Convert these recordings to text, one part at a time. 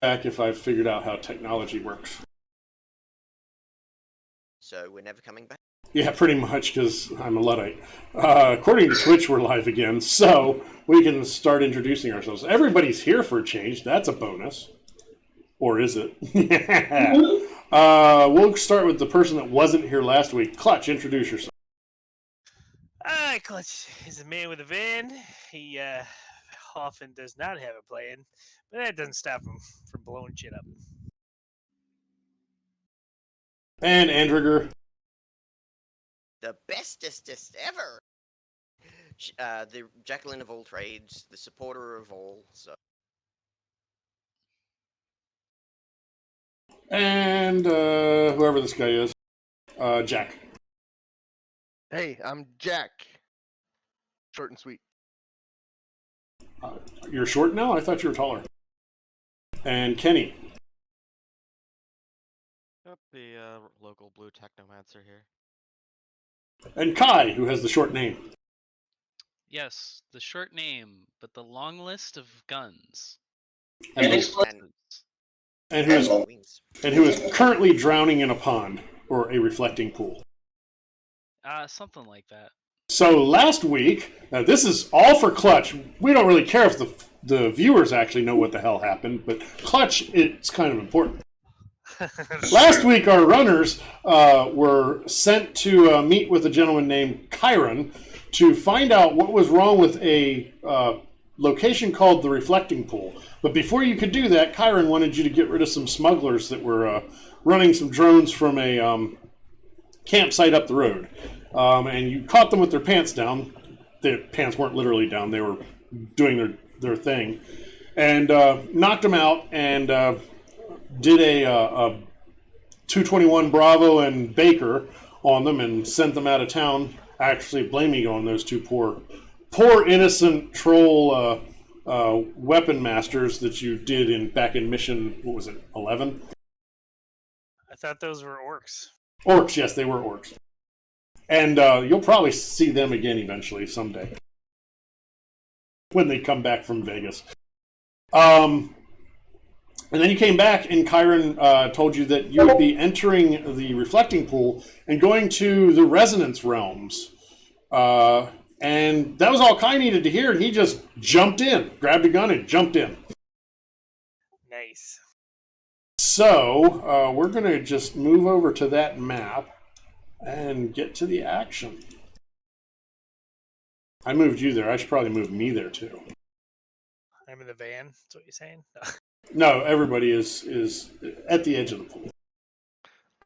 Back if I've figured out how technology works. So we're never coming back? Yeah, pretty much, because I'm a Luddite. According to Twitch, we're live again, so we can start introducing ourselves. Everybody's here for a change. That's a bonus. Or is it? Yeah. We'll start with the person that wasn't here last week. Clutch, introduce yourself. Clutch is a man with a van. He often does not have a plan, but that doesn't stop him from blowing shit up. And Andriger. The bestestest ever! The Jacqueline of all trades, the supporter of all, so... And whoever this guy is. Jack. Hey, I'm Jack. Short and sweet. You're short now? I thought you were taller. And Kenny. Yep, the local blue technomancer here. And Kai, who has the short name. Yes, the short name, but the long list of guns. And who is currently drowning in a pond or a reflecting pool. Something like that. So last week, now this is all for Clutch. We don't really care if the viewers actually know what the hell happened, but Clutch, it's kind of important. Last week, our runners were sent to meet with a gentleman named Kyron to find out what was wrong with a location called the Reflecting Pool. But before you could do that, Kyron wanted you to get rid of some smugglers that were running some drones from a campsite up the road. And you caught them with their pants down. Their pants weren't literally down. They were doing their thing. And knocked them out and did a 221 Bravo and Baker on them and sent them out of town, actually blaming on those two poor innocent troll weapon masters that you did back in mission, what was it, 11? I thought those were orcs. Orcs, yes, they were orcs. And you'll probably see them again eventually, someday. When they come back from Vegas. And then you came back and Kyron told you that you would be entering the Reflecting Pool and going to the Resonance Realms. And that was all Kai needed to hear, and he just jumped in, grabbed a gun and jumped in. Nice. So, we're going to just move over to that map and get to the action. I moved you there. I should probably move me there, too. I'm in the van. That's what you're saying? No, everybody is at the edge of the pool.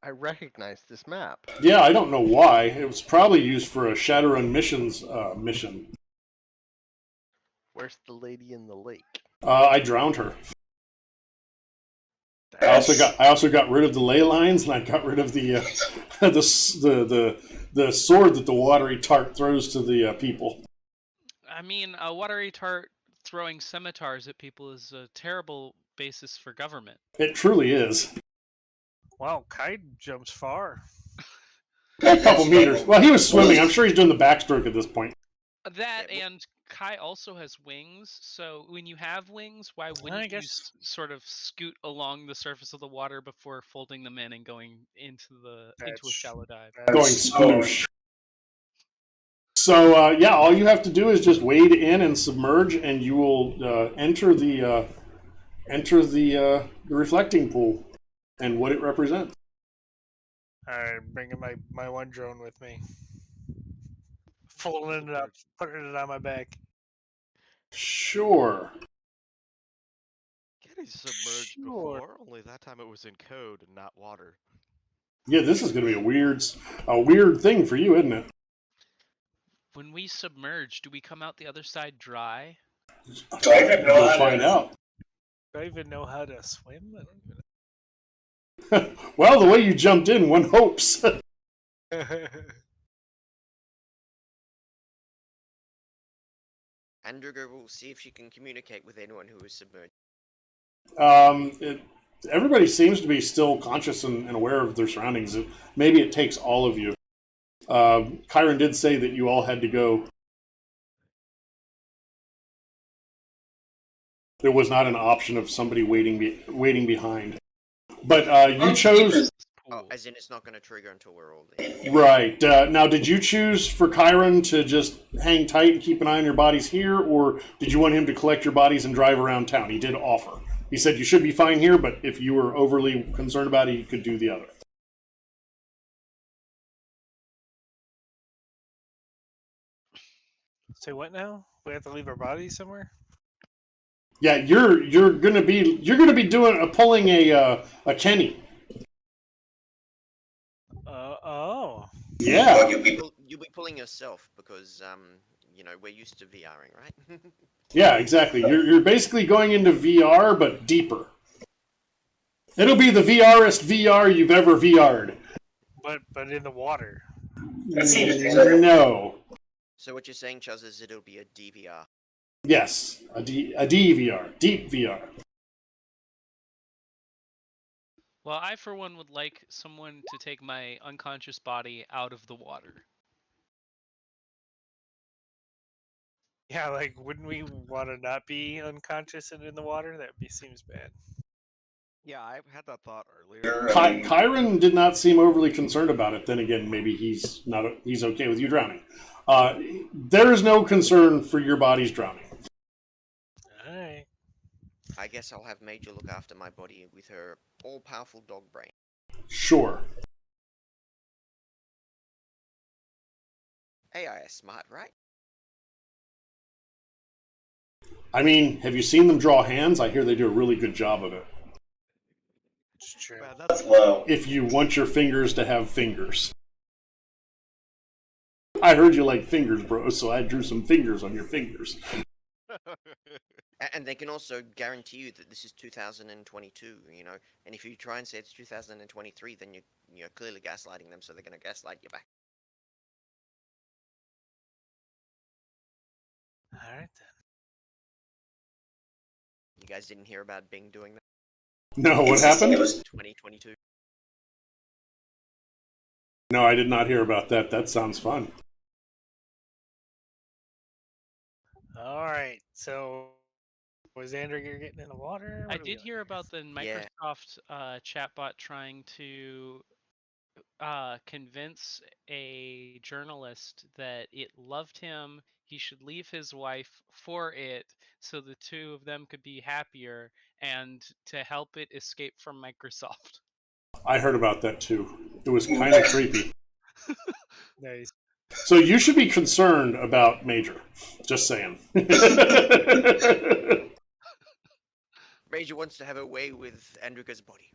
I recognize this map. Yeah, I don't know why. It was probably used for a Shadowrun missions mission. Where's the lady in the lake? I drowned her. I also got rid of the ley lines, and I got rid of the the sword that the watery tart throws to the people. I mean, a watery tart throwing scimitars at people is a terrible basis for government. It truly is. Wow, Kai jumps far. A couple meters. Well, he was swimming. I'm sure he's doing the backstroke at this point. That and Kai also has wings, so when you have wings, why wouldn't you sort of scoot along the surface of the water before folding them in and going into a shallow dive? Going sploosh. So yeah, all you have to do is just wade in and submerge, and you will enter the reflecting pool and what it represents. Alright, bringing my one drone with me. Folding it up, putting it on my back. Sure. Getting submerged before, only that time it was in code and not water. Yeah, this is going to be a weird thing for you, isn't it? When we submerge, do we come out the other side dry? We'll find out. Do I even know how to swim? I don't even know. Well, the way you jumped in, one hopes. Andriga will see if she can communicate with anyone who is submerged. Everybody seems to be still conscious and aware of their surroundings. Maybe it takes all of you. Kyron did say that you all had to go There was not an option of somebody waiting behind. But you chose... Oh, as in it's not going to trigger until we're all there. Right. Now, did you choose for Chiron to just hang tight and keep an eye on your bodies here, or did you want him to collect your bodies and drive around town? He did offer. He said you should be fine here, but if you were overly concerned about it, you could do the other. Say what now? We have to leave our bodies somewhere? Yeah, you're gonna be pulling a Kenny. Oh. Yeah. You'll be pulling yourself because we're used to VRing, right? Yeah, exactly. You're basically going into VR, but deeper. It'll be the VRest VR you've ever VR'd. But in the water. No. So what you're saying, Chuz, is it'll be a DVR. Yes, a DVR, deep VR. Well, I for one would like someone to take my unconscious body out of the water. Yeah, like, wouldn't we want to not be unconscious and in the water? That seems bad. Yeah, I had that thought earlier. Chiron did not seem overly concerned about it. Then again, maybe he's okay with you drowning. There is no concern for your bodies drowning. Alright. I guess I'll have Major look after my body with her all-powerful dog brain. Sure. AI is smart, right? I mean, have you seen them draw hands? I hear they do a really good job of it. It's true. Man, that's Wow. If you want your fingers to have fingers. I heard you like fingers, bro, so I drew some fingers on your fingers. And they can also guarantee you that this is 2022, and if you try and say it's 2023, then you're clearly gaslighting them, so they're going to gaslight you back. Alright then. You guys didn't hear about Bing doing that? No, what happened? 2022. No, I did not hear about that. That sounds fun. Alright, so was Andrew getting in the water? I What are we did doing hear here? about the Microsoft chatbot trying to convince a journalist that it loved him, he should leave his wife for it so the two of them could be happier, and to help it escape from Microsoft. I heard about that too. It was kind of creepy. Nice. So you should be concerned about Major. Just saying. Major wants to have a way with Andrika's body.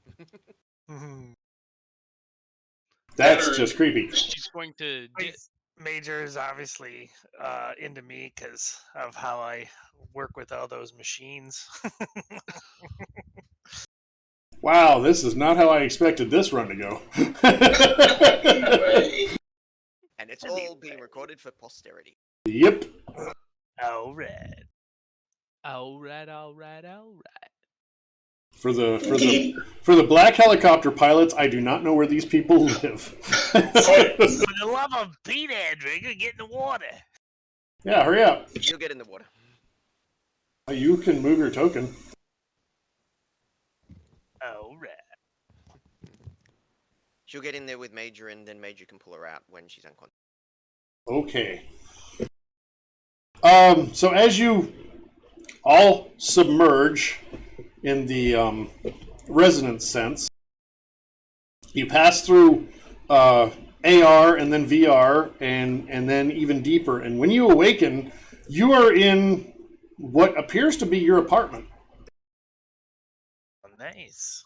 That's just creepy. She's going to Major is obviously into me because of how I work with all those machines. Wow, this is not how I expected this run to go. And it's all being recorded for posterity. Yep. Alright. Alright. For the black helicopter pilots, I do not know where these people live. For the love of Pete, Andrew, get in the water. Yeah, hurry up. You'll get in the water. You can move your token. Alright. She'll get in there with Major, and then Major can pull her out when she's unconscious. Okay. So as you all submerge in the resonance sense, you pass through AR and then VR and then even deeper. And when you awaken, you are in what appears to be your apartment. Nice.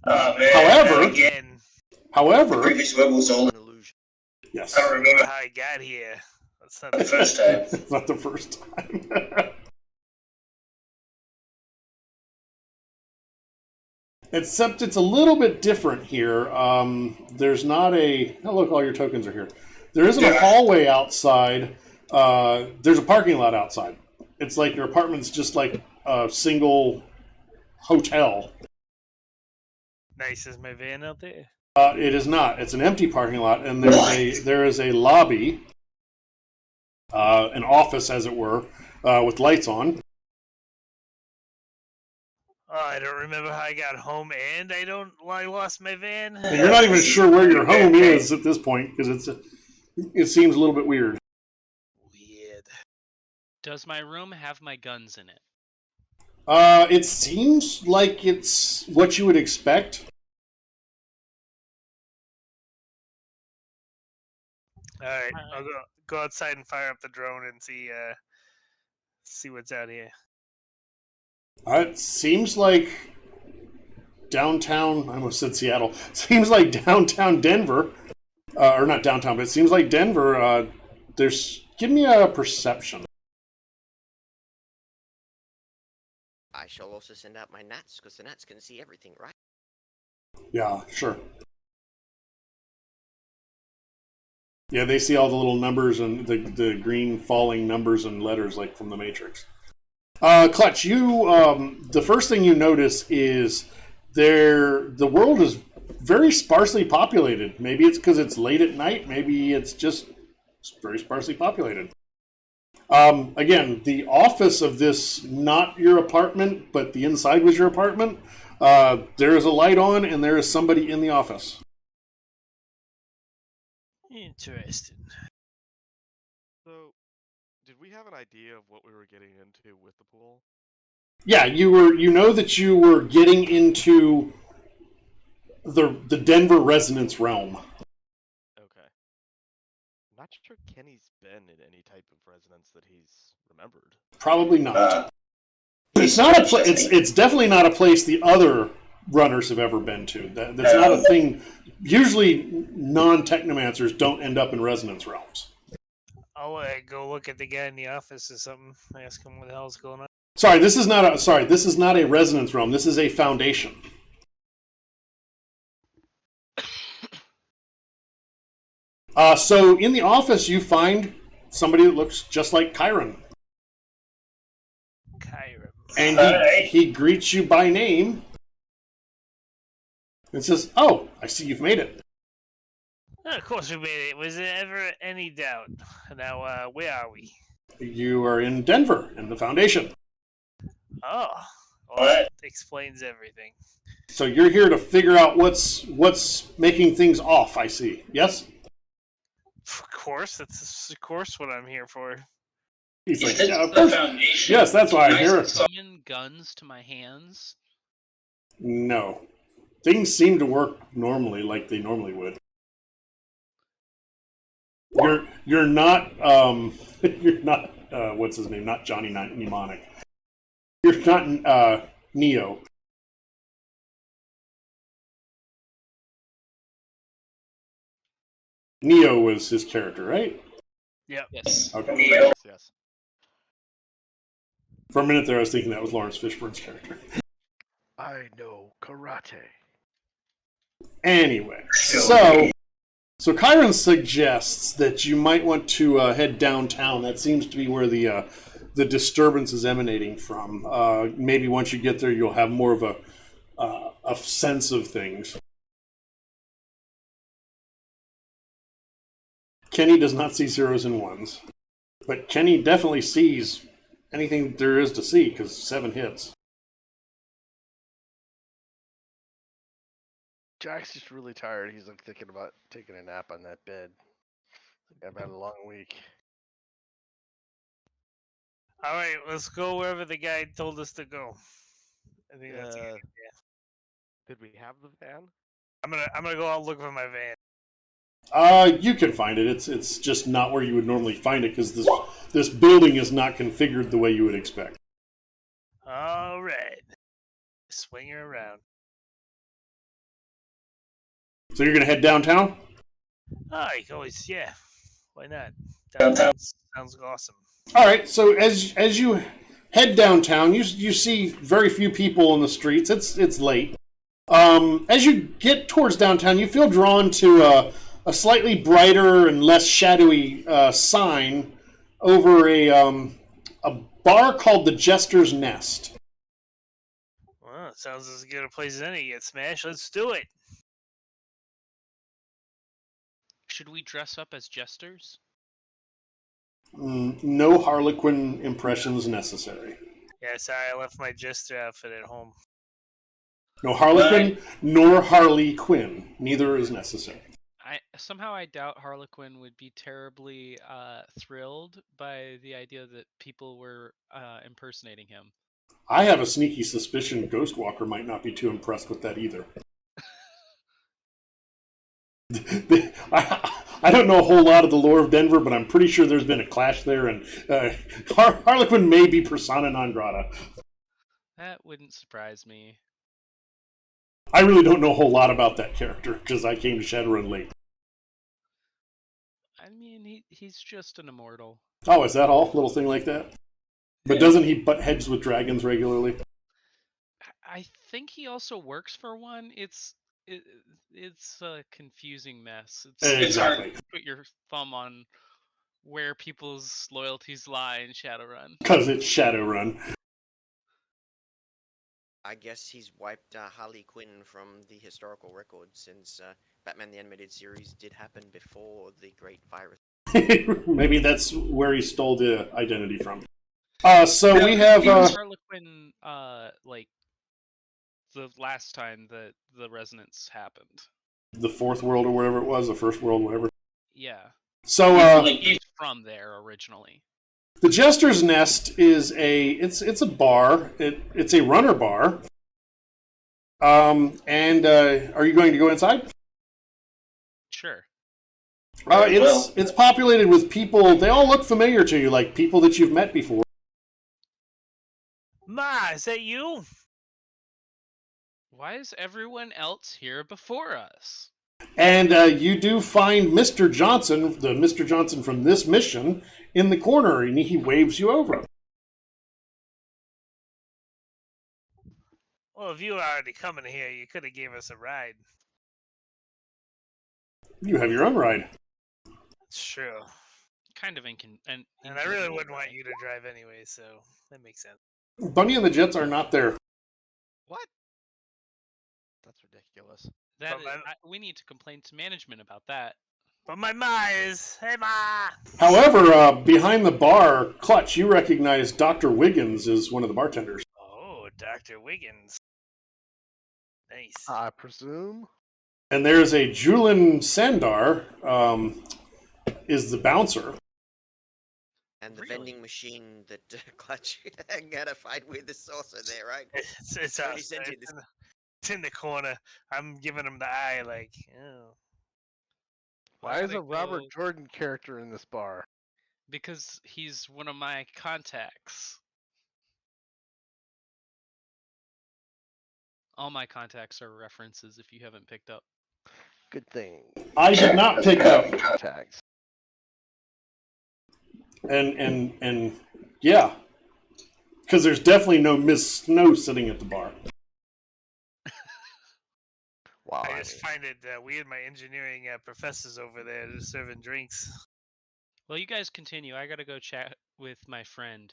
However, The previous web was all An illusion. yes, I don't remember How I got here. That's not the first time. it's not the first time. Except it's a little bit different here. There's not a... Oh, look, all your tokens are here. There isn't a hallway outside. There's a parking lot outside. It's like your apartment's just like a single hotel. nice. Is my van out there? It is not. It's an empty parking lot, and there is a lobby, an office, as it were, with lights on. Oh, I don't remember how I got home, and I lost my van. And you're not even sure where your home is at this point because it seems a little bit weird. Weird. Does my room have my guns in it? It seems like it's what you would expect. All right, I'll go outside and fire up the drone and see what's out here. It seems like downtown. I almost said Seattle. Seems like downtown Denver, or not downtown, but it seems like Denver. Give me a perception. I shall also send out my gnats, because the gnats can see everything, right? Yeah, sure. Yeah, they see all the little numbers and the green falling numbers and letters like from the Matrix. Clutch, the first thing you notice is the world is very sparsely populated. Maybe it's because it's late at night. Maybe it's just very sparsely populated. Again, the office of this, not your apartment, but the inside was your apartment. There is a light on, and there is somebody in the office. Interesting. So, did we have an idea of what we were getting into with the pool? Yeah, you know that you were getting into the Denver residence realm. Okay. I'm not sure Kenny's been in any type of residence that he's remembered. Probably not. It's not a it's definitely not a place the other runners have ever been to. That's not a thing. Usually, non-technomancers don't end up in resonance realms. I'll go look at the guy in the office or something. Ask him what the hell's going on. Sorry, this is not a resonance realm. This is a foundation. So in the office, you find somebody that looks just like Chiron. Chiron. And he greets you by name and says, "Oh, I see you've made it." Oh, of course we made it. Was there ever any doubt? Now, where are we? You are in Denver, in the Foundation. Oh, well, that explains everything. So you're here to figure out what's making things off, I see. Yes? Of course, that's of course what I'm here for. He's like, yeah, of course. Yes, that's why I'm here. Summon guns to my hands. No. Things seem to work normally, like they normally would. You're not you're not what's his name? Not Johnny Mnemonic. You're not Neo. Neo was his character, right? Yep. Yes. Okay. Yes. For a minute there, I was thinking that was Lawrence Fishburne's character. I know karate. Anyway, so Chiron suggests that you might want to head downtown. That seems to be where the disturbance is emanating from. Maybe once you get there, you'll have more of a sense of things. Kenny does not see zeros and ones, but Kenny definitely sees anything there is to see because 7 hits. Jack's just really tired. He's like thinking about taking a nap on that bed. I've had a long week. All right, let's go wherever the guy told us to go. I think that's a good idea. Did we have the van? I'm gonna go out look for my van. You can find it. It's just not where you would normally find it because this building is not configured the way you would expect. All right, swing her around. So you're gonna head downtown? Oh, you can always, yeah. Why not? Downtown sounds awesome. All right. So as you head downtown, you see very few people on the streets. It's late. As you get towards downtown, you feel drawn to a slightly brighter and less shadowy sign over a bar called the Jester's Nest. Well, it sounds as good a place as any to get smashed. Let's do it. Should we dress up as jesters? No Harlequin impressions necessary. Yeah, sorry, I left my jester outfit at home. No Harlequin nor Harley Quinn. Neither is necessary. I doubt Harlequin would be terribly thrilled by the idea that people were impersonating him. I have a sneaky suspicion Ghostwalker might not be too impressed with that either. I don't know a whole lot of the lore of Denver, but I'm pretty sure there's been a clash there, and Harlequin may be persona non grata. That wouldn't surprise me. I really don't know a whole lot about that character, because I came to Shadowrun late. I mean, he's just an immortal. Oh, is that all? Little thing like that? But doesn't he butt heads with dragons regularly? I think he also works for one. It's a confusing mess. Exactly. It's hard to put your thumb on where people's loyalties lie in Shadowrun. Because it's Shadowrun. I guess he's wiped Harley Quinn from the historical record since Batman the Animated Series did happen before the Great Virus. Maybe that's where he stole the identity from. So we have Harlequin, like the last time that the resonance happened. The fourth world or whatever it was, the first world, whatever. Yeah. So he's from there originally. The Jester's Nest is it's a bar. It's a runner bar. And are you going to go inside? Sure. It's populated with people. They all look familiar to you, like people that you've met before. Ma, is that you? Why is everyone else here before us? And you do find Mr. Johnson, the Mr. Johnson from this mission, in the corner, and he waves you over. Well, if you were already coming here, you could have gave us a ride. You have your own ride. It's true. Kind of inconvenient. And I really wouldn't want you to drive anyway, so that makes sense. Bunny and the Jets are not there. What? That's ridiculous. We need to complain to management about that. But my ma is. Hey, Ma! However, behind the bar, Clutch, you recognize Dr. Wiggins as one of the bartenders. Oh, Dr. Wiggins. Nice. I presume. And there's a Julin Sandar, is the bouncer. And the vending machine that Clutch got a fight with is also there, right? It's outside. It's in the corner. I'm giving him the eye, like, oh. Why is a Robert Jordan character in this bar? Because he's one of my contacts. All my contacts are references if you haven't picked up. Good thing. I did not pick up. Tags. And yeah. Because there's definitely no Miss Snow sitting at the bar. Wow. I just find it weird my engineering professor's over there just serving drinks. Well, you guys continue. I gotta go chat with my friend.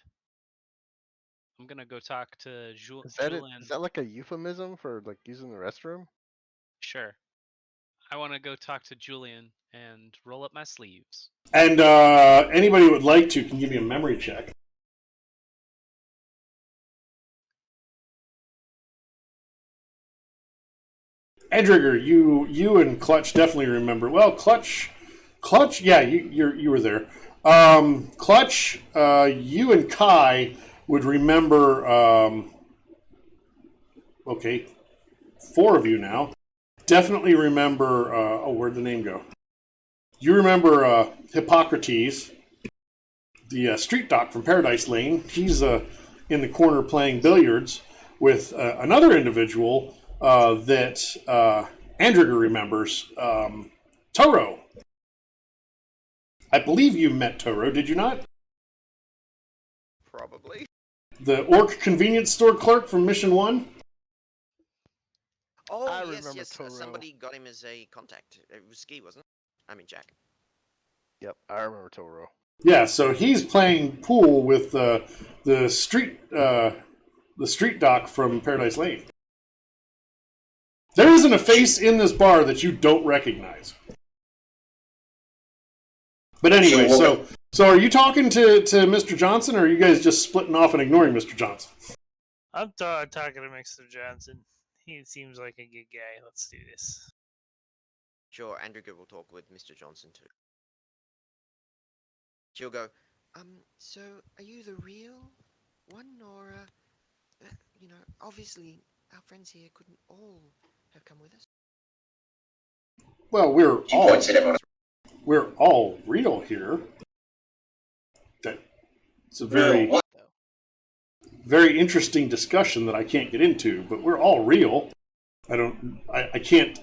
I'm gonna go talk to Julian. Is that like a euphemism for like using the restroom? Sure. I want to go talk to Julian and roll up my sleeves. And anybody who would like to can give me a memory check. Edriger, you and Clutch definitely remember. Well, Clutch, yeah, you were there. Clutch, you and Kai would remember. Okay, 4 of you now. Definitely remember. Where'd the name go? You remember Hippocrates, the street doc from Paradise Lane. He's in the corner playing billiards with another individual that Andriger remembers, Toro. I believe you met Toro, did you not? Probably. The Orc convenience store clerk from Mission 1? Oh, I yes, remember yes. Toro. Somebody got him as a contact. It was Ski, wasn't it? I mean, Jack. Yep, I remember Toro. Yeah, so he's playing pool with the street doc from Paradise Lane. There isn't a face in this bar that you don't recognize. But anyway, so are you talking to Mr. Johnson, or are you guys just splitting off and ignoring Mr. Johnson? I'm talking to Mr. Johnson. He seems like a good guy. Let's do this. Sure, Andrew will talk with Mr. Johnson too. She'll go, so are you the real one, or, obviously our friends here couldn't all have come with us. Well, we're all real here. It's a very interesting discussion that I can't get into, but we're all real. I can't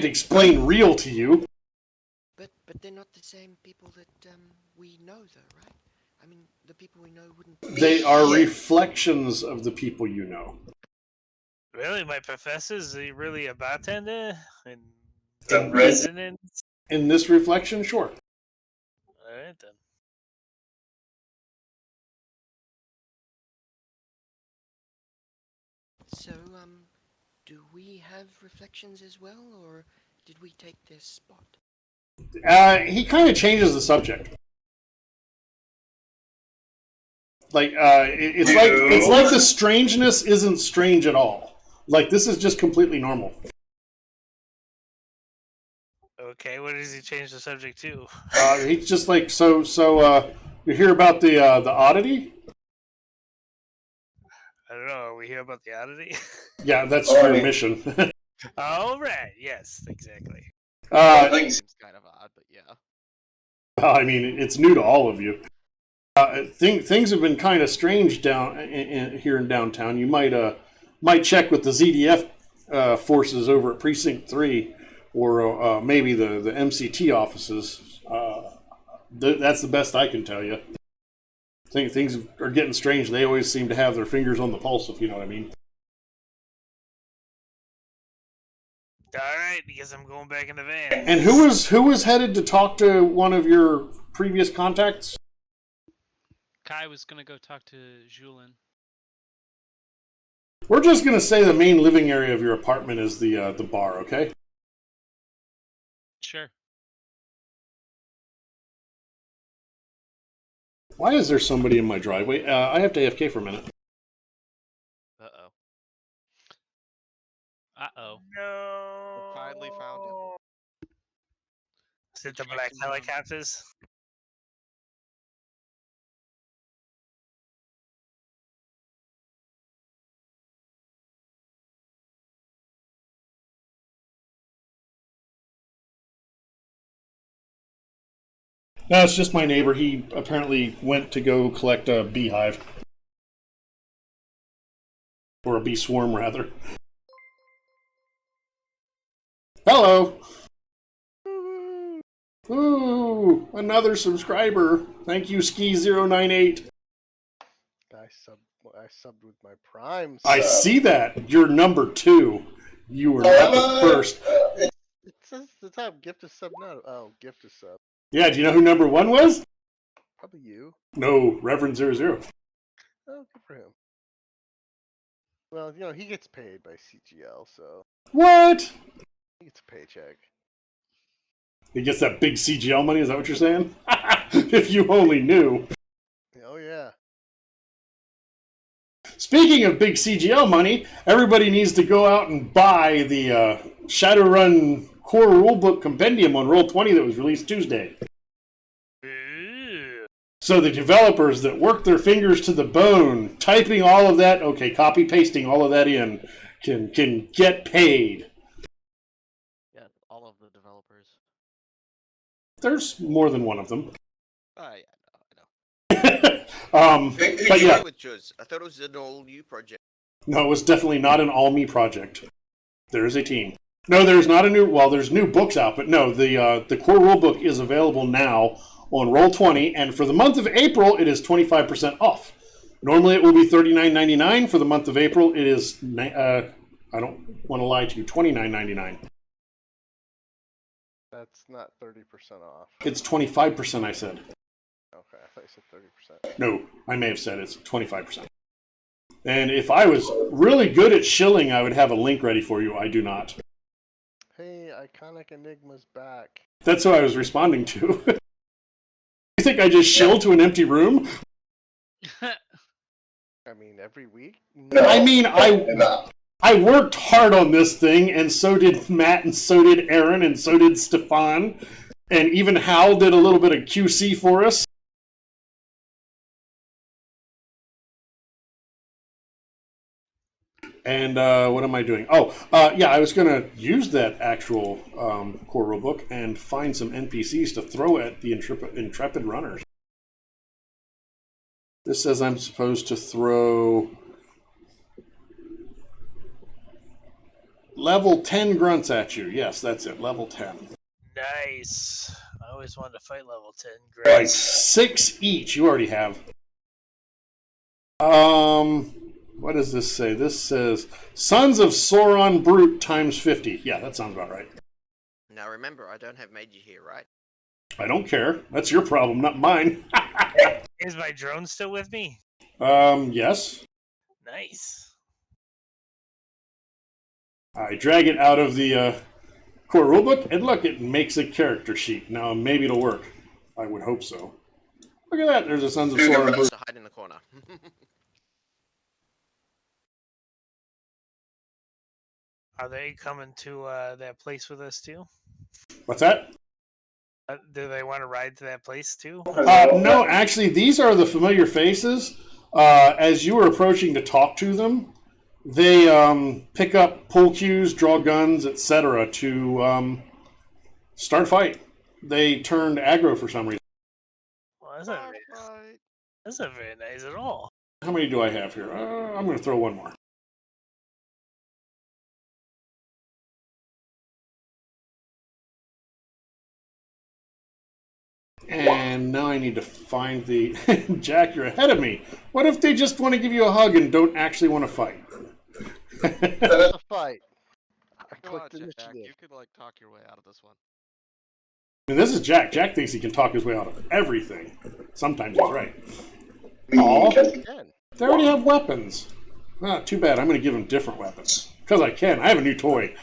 explain real to you. But they're not the same people that we know, though, right? I mean, the people we know wouldn't. They are reflections of the people you know. Really, my professor's really a bartender and the resident. In this reflection, sure. All right then. So, do we have reflections as well, or did we take their spot? He kind of changes the subject. Like, it's like the strangeness isn't strange at all. Like, this is just completely normal. Okay, what does he change the subject to? He's just like, so you hear about the oddity? I don't know. Are we here about the oddity? Yeah, that's your mission. Oh, right. Yes, exactly. Seems kind of odd, but yeah. I mean, it's new to all of you. Things have been kind of strange down here in downtown. You might check with the ZDF forces over at Precinct 3, or maybe the MCT offices. That's the best I can tell you. Things are getting strange. They always seem to have their fingers on the pulse, if you know what I mean. All right, because I'm going back in the van. And who was headed to talk to one of your previous contacts? Kai was gonna go talk to Julien. We're just gonna say the main living area of your apartment is the bar, okay? Sure. Why is there somebody in my driveway? I have to AFK for a minute. Uh-oh. Uh-oh. No. We finally found him. Is it the black helicopters? No, it's just my neighbor. He apparently went to go collect a beehive. Or a bee swarm, rather. Hello! Ooh, another subscriber. Thank you, Ski098. I subbed with my Prime. I see that. You're number 2. You were not the first. It says the top gift a sub now. Oh, gift a sub. Yeah, do you know who number 1 was? Probably you. No, Reverend 00. Oh, good for him. Well, he gets paid by CGL, so What? he gets a paycheck. He gets that big CGL money, is that what you're saying? If you only knew. Oh, yeah. Speaking of big CGL money, everybody needs to go out and buy the Shadowrun Core Rulebook Compendium on Roll20 that was released Tuesday. So the developers that work their fingers to the bone, typing all of that, copy-pasting all of that in, can get paid. Yeah, all of the developers. There's more than one of them. Yeah, I know. But yeah. I thought it was an all-new project. No, it was definitely not an all-me project. There is a team. No, there's not a new... Well, there's new books out, but no, the core rulebook is available now on Roll20, and for the month of April, it is 25% off. Normally, it will be $39.99. For the month of April, it is, I don't want to lie to you, $29.99. That's not 30% off. It's 25%, I said. Okay, I thought you said 30%. No, I may have said it's 25%. And if I was really good at shilling, I would have a link ready for you. I do not. Hey, Iconic Enigma's back. That's who I was responding to. You think I just shill to an empty room? I mean, every week? No, I mean, I worked hard on this thing, and so did Matt, and so did Aaron, and so did Stefan, and even Hal did a little bit of QC for us. And what am I doing? Yeah, I was going to use that actual core rulebook and find some NPCs to throw at the intrepid runners. This says I'm supposed to throw level 10 grunts at you. Yes, that's it, level 10. Nice. I always wanted to fight level 10 Right, grunts. 6 each. You already have. What does this say? This says Sons of Sauron Brute times 50. Yeah, that sounds about right. Now remember, I don't have made you here, right? I don't care. That's your problem, not mine. Is my drone still with me? Yes. Nice. I drag it out of the core rulebook, and look, it makes a character sheet. Now, maybe it'll work. I would hope so. Look at that. There's a Sons of Sauron Brute. To hide in the corner. Are they coming to that place with us too? What's that? Do they want to ride to that place too? No, actually, these are the familiar faces. As you were approaching to talk to them, they pick up pull cues, draw guns, etc. to start a fight. They turned aggro for some reason. Well, that's not very nice at all. How many do I have here? I'm going to throw one more. And now I need to find the... Jack, you're ahead of me. What if they just want to give you a hug and don't actually want to fight? That's a fight. I Come on, clicked Jack. initiative. You could like talk your way out of this one. I mean, this is Jack. Jack thinks he can talk his way out of everything. Sometimes he's right. Aw, Again. they already have weapons. Ah, too bad. I'm going to give them different weapons. Because I can. I have a new toy.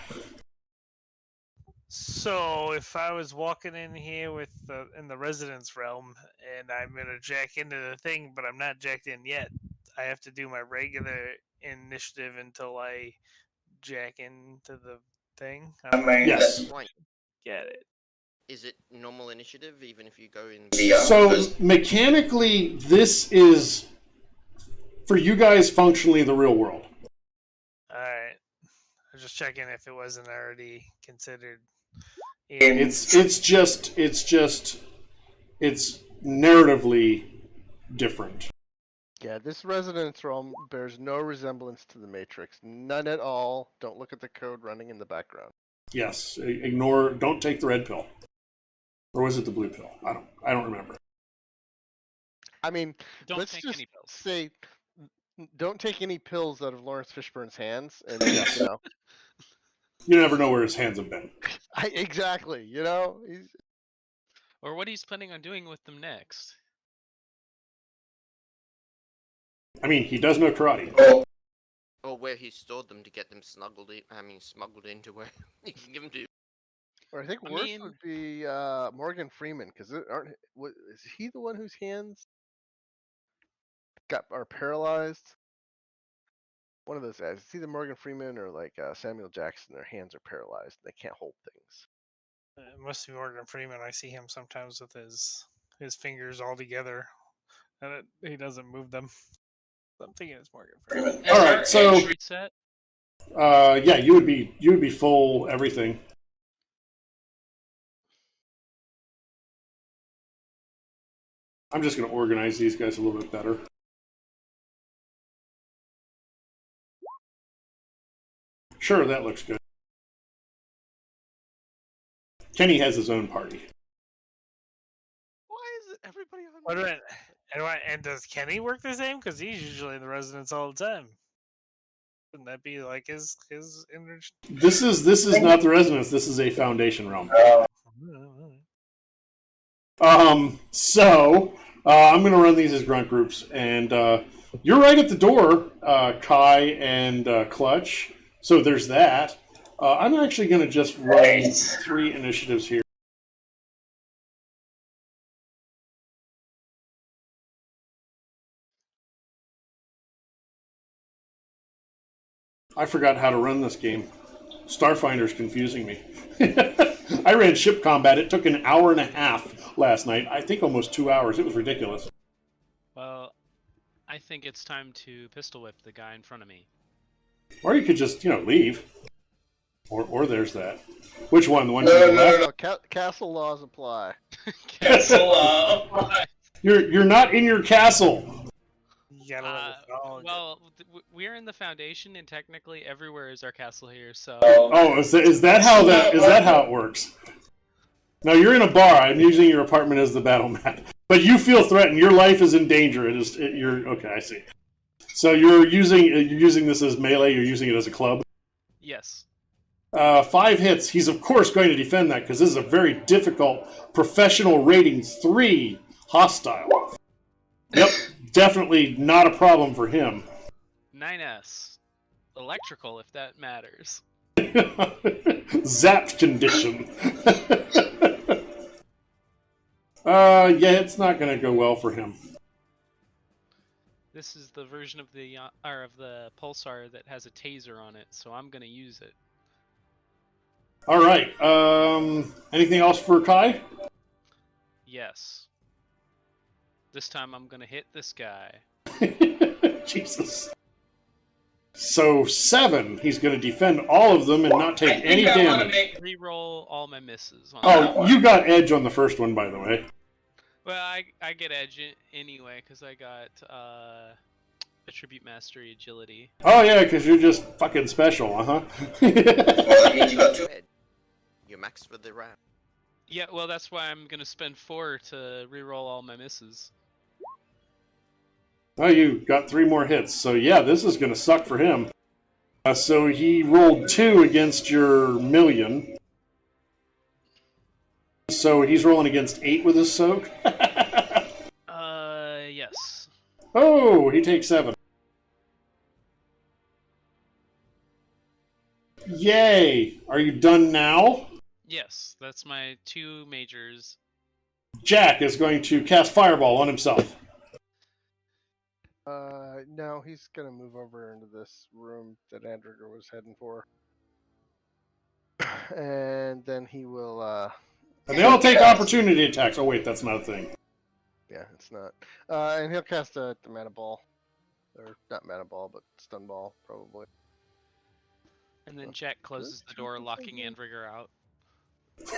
So if I was walking in here with in the residence realm and I'm gonna jack into the thing, but I'm not jacked in yet, I have to do my regular initiative until I jack into the thing. Yes. Point. Get it. Is it normal initiative even if you go in? So mechanically, this is for you guys functionally the real world. All right. I was just checking if it wasn't already considered. It's narratively different. Yeah, this Resonance Realm bears no resemblance to the Matrix. None at all. Don't look at the code running in the background. Yes. Ignore. Don't take the red pill. Or was it the blue pill? I don't remember. I mean, Don't let's take just any pills. say, don't take any pills out of Lawrence Fishburne's hands, and Yes. you know. You never know where his hands have been. Exactly. You know, Or what he's planning on doing with them next. I mean, he does know karate. Or where he stored them to get them smuggled into where you can give them to. or I think worse would be Morgan Freeman, because is he the one whose hands are paralyzed? One of those guys. It's either Morgan Freeman or like Samuel Jackson. Their hands are paralyzed. They can't hold things. It must be Morgan Freeman. I see him sometimes with his fingers all together, and he doesn't move them. I'm thinking it's Morgan Freeman. All right, so Set? yeah, you would be full everything. I'm just going to organize these guys a little bit better. Sure, that looks good. Kenny has his own party. Why is it everybody on? What do and does Kenny work the same? Because he's usually in the residence all the time. Wouldn't that be like his energy? This is not the residence. This is a foundation realm. So I'm going to run these as grunt groups, and you're right at the door, Kai and Clutch. So there's that. I'm actually going to just run 3 initiatives here. I forgot how to run this game. Starfinder's confusing me. I ran ship combat. It took an hour and a half last night. I think almost 2 hours. It was ridiculous. Well, I think it's time to pistol whip the guy in front of me. Or you could just, leave. Or there's that. Which one? The one to the left? No. Castle laws apply. Castle apply. You're not in your castle. You gotta let the dog. Well, we're in the Foundation, and technically everywhere is our castle here. So. Oh, is that how it works? Now you're in a bar. I'm using your apartment as the battle map, but you feel threatened. Your life is in danger. You're okay. I see. So you're using this as melee. You're using it as a club. Yes. 5 hits. He's of course going to defend that because this is a very difficult professional rating 3 hostile. Yep, definitely not a problem for him. 9S. Electrical, if that matters. Zapped condition. Yeah, it's not going to go well for him. This is the version of the pulsar that has a taser on it, so I'm gonna use it. All right. Anything else for Kai? Yes. This time I'm gonna hit this guy. Jesus. So 7. He's going to defend all of them and not take any damage. Reroll all my misses. Oh, you got edge on the first one, by the way. Well, I get edge anyway because I got attribute mastery agility. Oh yeah, because you're just fucking special, Well, that means you got 2. You're maxed for the round. Yeah, well that's why I'm gonna spend 4 to reroll all my misses. Oh, you got 3 more hits. So yeah, this is going to suck for him. So he rolled 2 against your million. So he's rolling against 8 with his soak. Yes. Oh, he takes 7. Yay! Are you done now? Yes, that's my 2 majors. Jack is going to cast Fireball on himself. No, he's gonna move over into this room that Andriger was heading for. And then he will, And they all take opportunity attacks. Oh wait, that's not a thing. yeah, it's not. And he'll cast the mana ball. Or, not mana ball, but stun ball, probably. And then Jack closes the door, locking Andriger out.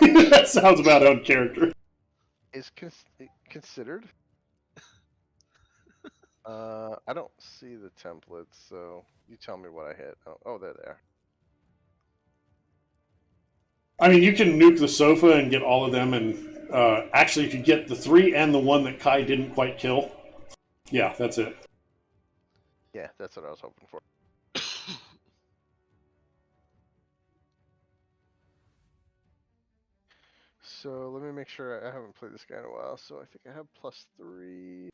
That sounds about out of character. Is considered. I don't see the templates, so you tell me what I hit. Oh, there they are. I mean, you can nuke the sofa and get all of them, and actually, if you get the 3 and the 1 that Kai didn't quite kill, yeah, that's it. Yeah, that's what I was hoping for. So let me make sure. I haven't played this guy in a while, so I think I have +3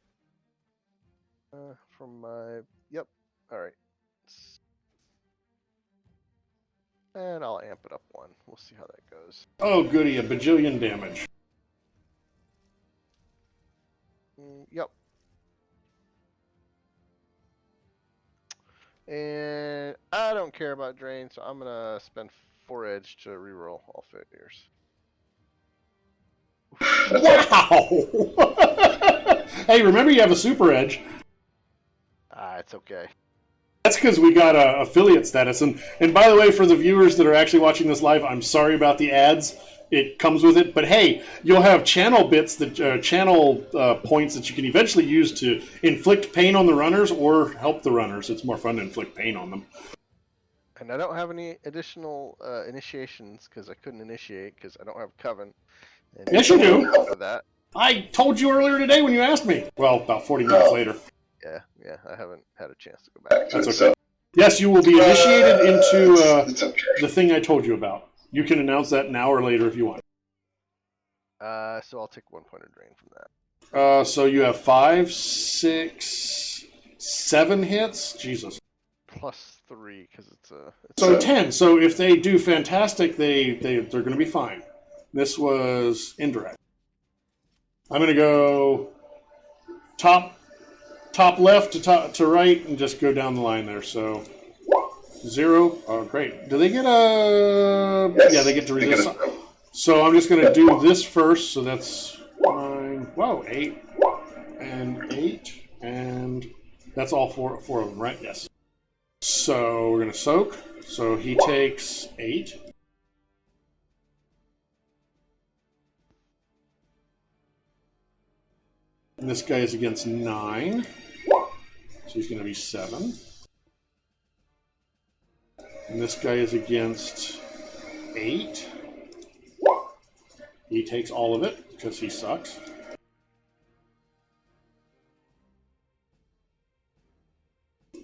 from my. Yep. All right. And I'll amp it up 1. We'll see how that goes. Oh, goody, a bajillion damage. Yep. And I don't care about drain, so I'm gonna spend 4 edge to reroll all failures. Wow! Hey, remember you have a super edge. It's okay. That's because we got affiliate status. And by the way, for the viewers that are actually watching this live, I'm sorry about the ads. It comes with it. But hey, you'll have channel bits, channel points that you can eventually use to inflict pain on the runners or help the runners. It's more fun to inflict pain on them. And I don't have any additional initiations because I couldn't initiate because I don't have Coven. And Yes, you do. That. I told you earlier today when you asked me. Well, about 40 minutes later. Yeah, I haven't had a chance to go back. That's okay. Yes, you will be initiated into the thing I told you about. You can announce that now or later if you want. So I'll take 1 point of drain from that. So you have 5, 6, 7 hits? Jesus. +3 because it's a... So 10. So if they do fantastic, they're going to be fine. This was indirect. I'm going to go top left to right and just go down the line there. So 0. Oh, great. Do they get a... Yes, Yeah, they get to they resist. get a- So I'm just going to do this first. So that's 9. Whoa, 8 and 8. And that's all four of them, right? Yes. So we're going to soak. So he takes 8. And this guy is against 9. So he's going to be 7. And this guy is against 8. He takes all of it because he sucks.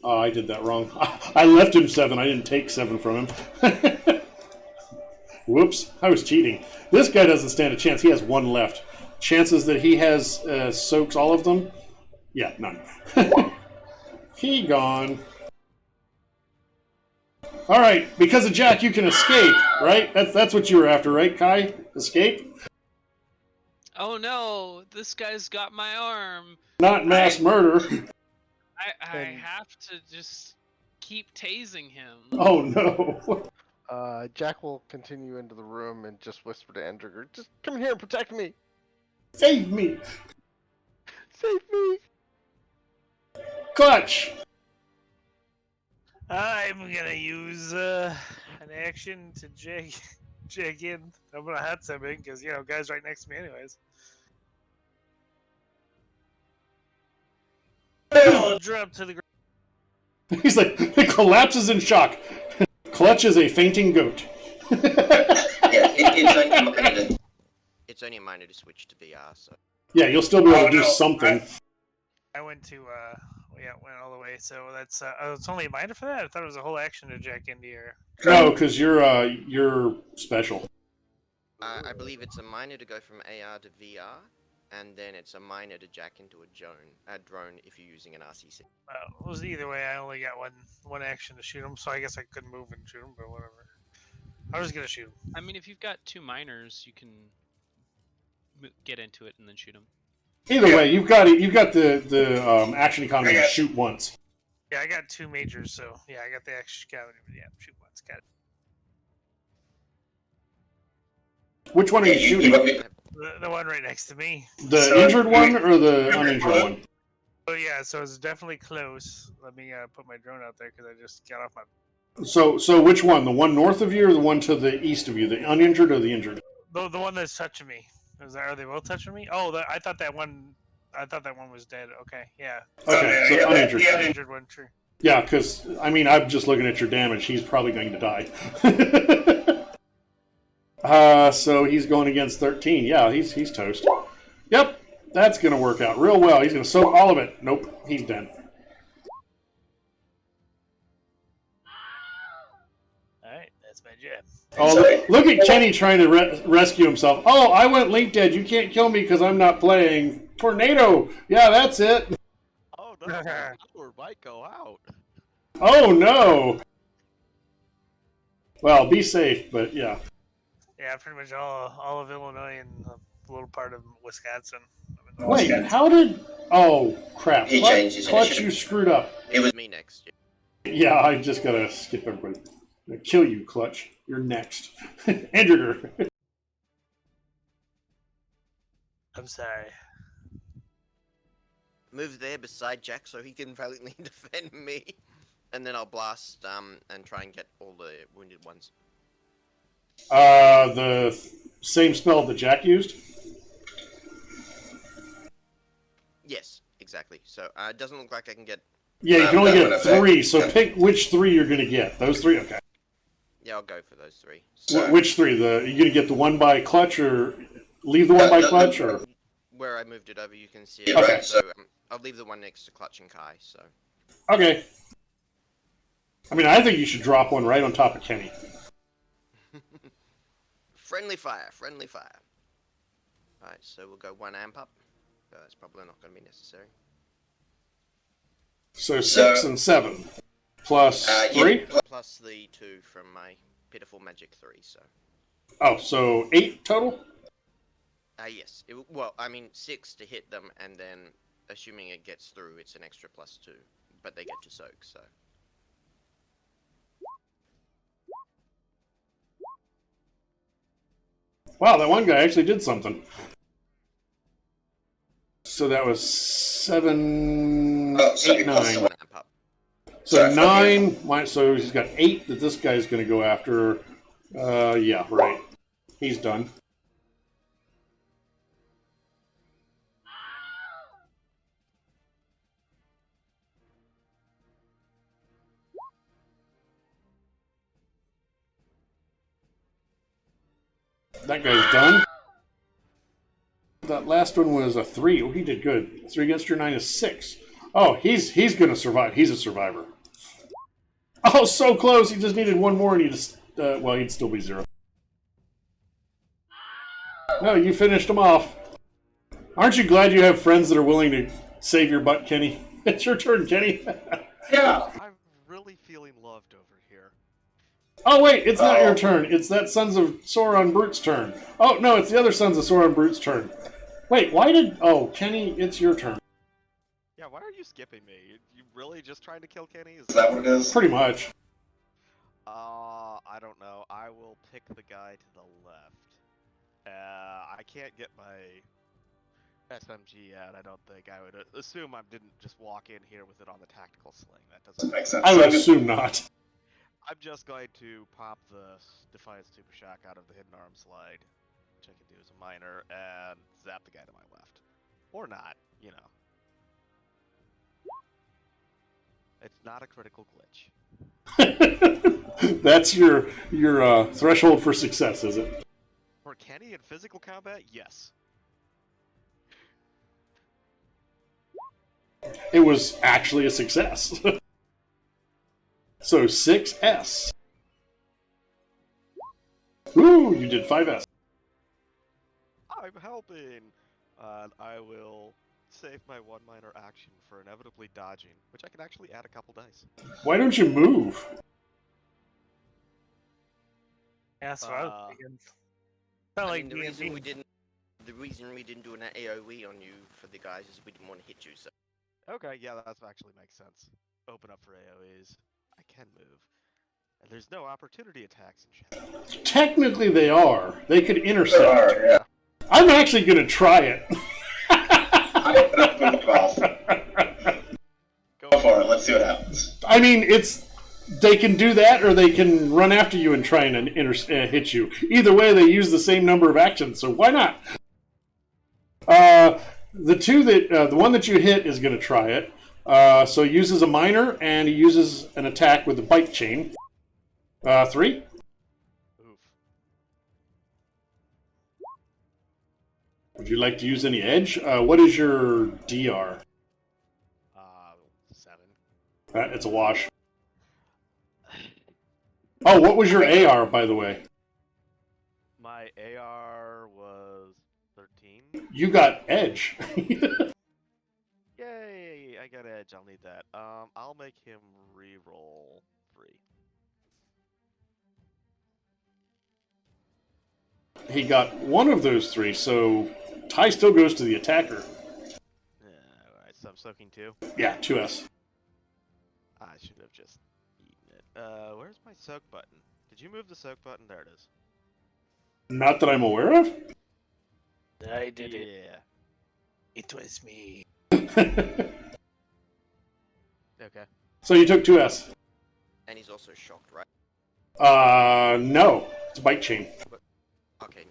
Oh, I did that wrong. I left him 7. I didn't take 7 from him. Whoops, I was cheating. This guy doesn't stand a chance. He has 1 left. Chances that he has soaks all of them? Yeah, none. He gone. All right, because of Jack, you can escape, right? That's what you were after, right, Kai? Escape? Oh no, this guy's got my arm. Not mass murder. I have to just keep tasing him. Oh no. Jack will continue into the room and just whisper to Endriger, "Just come in here and protect me! Save me. Save me!" Clutch. I'm gonna use an action to jag in. I'm gonna hot him in because guy's right next to me anyways. I'll drop to the ground. He's like, he collapses in shock. Clutch is a fainting goat. Yeah, It's only a minor to switch to VR, so. Yeah, you'll still be able to do something. I went to went all the way. So that's it's only a minor for that. I thought it was a whole action to jack into your. No, because you're special. I believe it's a minor to go from AR to VR, and then it's a minor to jack into a drone if you're using an RCC. It was either way. I only got one action to shoot him, so I guess I couldn't move and shoot him, but whatever. I was gonna shoot him. I mean, if you've got 2 minors, you can get into it and then shoot him. Either way, you've got the action economy to shoot once. Yeah, I got 2 majors, so yeah, I got the action economy. Yeah, shoot once. Got it. Which one are you shooting? The one right next to me. The injured one or the uninjured one? Oh yeah, so it's definitely close. Let me put my drone out there because I just got off my. So which one? The one north of you or the one to the east of you? The uninjured or the injured? The one that's touching me. Are they both touching me? Oh, I thought that one was dead. Okay, yeah. Okay, so uninjured. The uninjured one, true. Yeah, because I'm just looking at your damage. He's probably going to die. So he's going against 13. Yeah, he's toast. Yep, that's going to work out real well. He's going to soak all of it. Nope, he's dead. All right, that's my jab. Oh, look at Kenny trying to rescue himself. Oh, I went link dead. You can't kill me because I'm not playing. Tornado. Yeah, that's it. Oh no, my power might go out. Oh no. Well, be safe, but yeah. Yeah, pretty much all of Illinois and a little part of Wisconsin. Wait, how did? Oh crap! He changed his Clutch, initiative. you screwed up. It was me next. Yeah, I just gotta skip everybody. I'm gonna kill you, Clutch. You're next. Endriger. I'm sorry. Move there beside Jack so he can valiantly defend me, and then I'll blast and try and get all the wounded ones. The same spell that Jack used. Yes, exactly. So it doesn't look like I can get. Yeah, you can only that get one, 3. So pick which 3 you're gonna get. Those 3, okay. Yeah, I'll go for those 3. So, Which 3? You gonna get the one by Clutch or leave the one by Clutch or? Where I moved it over, you can see Yeah, it. right, So I'll leave the one next to Clutch and Kai. So. Okay. I mean, I think you should drop one right on top of Kenny. Friendly fire, friendly fire. Alright, so we'll go 1 amp up. It's probably not going to be necessary. So 6 and 7 plus 3. Plus the 2 from my pitiful magic 3. So. Oh, so 8 total. Yes. Well, I mean 6 to hit them, and then assuming it gets through, it's an extra plus 2. But they get to soak. So. Wow, that one guy actually did something. So that was 7, 8, 9. So 9, so he's got 8 that this guy's going to go after. Yeah, right. He's done. That guy's done. That last one was a 3. Oh, he did good. 3 against your 9 is 6. Oh, he's going to survive. He's a survivor. Oh, so close. He just needed one more, and he just well, he'd still be 0. No, you finished him off. Aren't you glad you have friends that are willing to save your butt, Kenny? It's your turn, Kenny. Yeah. I'm really feeling loved over here. Oh, wait, it's not your turn. It's that Sons of Sauron Brute's turn. Oh, no, it's the other Sons of Sauron Brute's turn. Wait, why did... Oh, Kenny, it's your turn. Yeah, why are you skipping me? You really just trying to kill Kenny? Is that what it is? Pretty much. I don't know. I will pick the guy to the left. I can't get my SMG yet, I don't think. I would assume I didn't just walk in here with it on the tactical sling. That doesn't Makes sense. I would assume not. I'm just going to pop the Defiant Super Shock out of the Hidden Arm Slide, which I can do as a minor, and zap the guy to my left. Or not, you know. It's not a critical glitch. That's your threshold for success, is it? For Kenny in physical combat, yes. It was actually a success. So 6S. Woo, you did 5S. I'm helping! I will save my one minor action for inevitably dodging, which I can actually add a couple dice. Why don't you move? Yeah, that's what I was thinking. Felt I like mean, the reason we didn't do an AoE on you for the guys is we didn't want to hit you. So Okay, yeah, that actually makes sense. Open up for AoEs. I can move. And there's no opportunity attacks in Shadowrun. Technically they are. They could intercept. There are, yeah. I'm actually going to try it. Go for it. Let's see what happens. I mean, they can do that, or they can run after you and try and hit you. Either way, they use the same number of actions, so why not? The one that you hit is going to try it. So he uses a minor, and he uses an attack with the bite chain. 3. Oof. Would you like to use any edge? What is your DR? 7. It's a wash. Oh, what was your AR, by the way? My AR was 13. You got edge. Yay! I got edge. I'll need that. I'll make him re-roll 3. He got one of those 3, so tie still goes to the attacker. Alright, so I'm soaking 2. Yeah, 2S. I should have just eaten it. Where's my soak button? Did you move the soak button? There it is. Not that I'm aware of. I did it. Yeah. It was me. Okay. So you took 2S. and he's also shocked, right? No. It's a bite chain. Okay.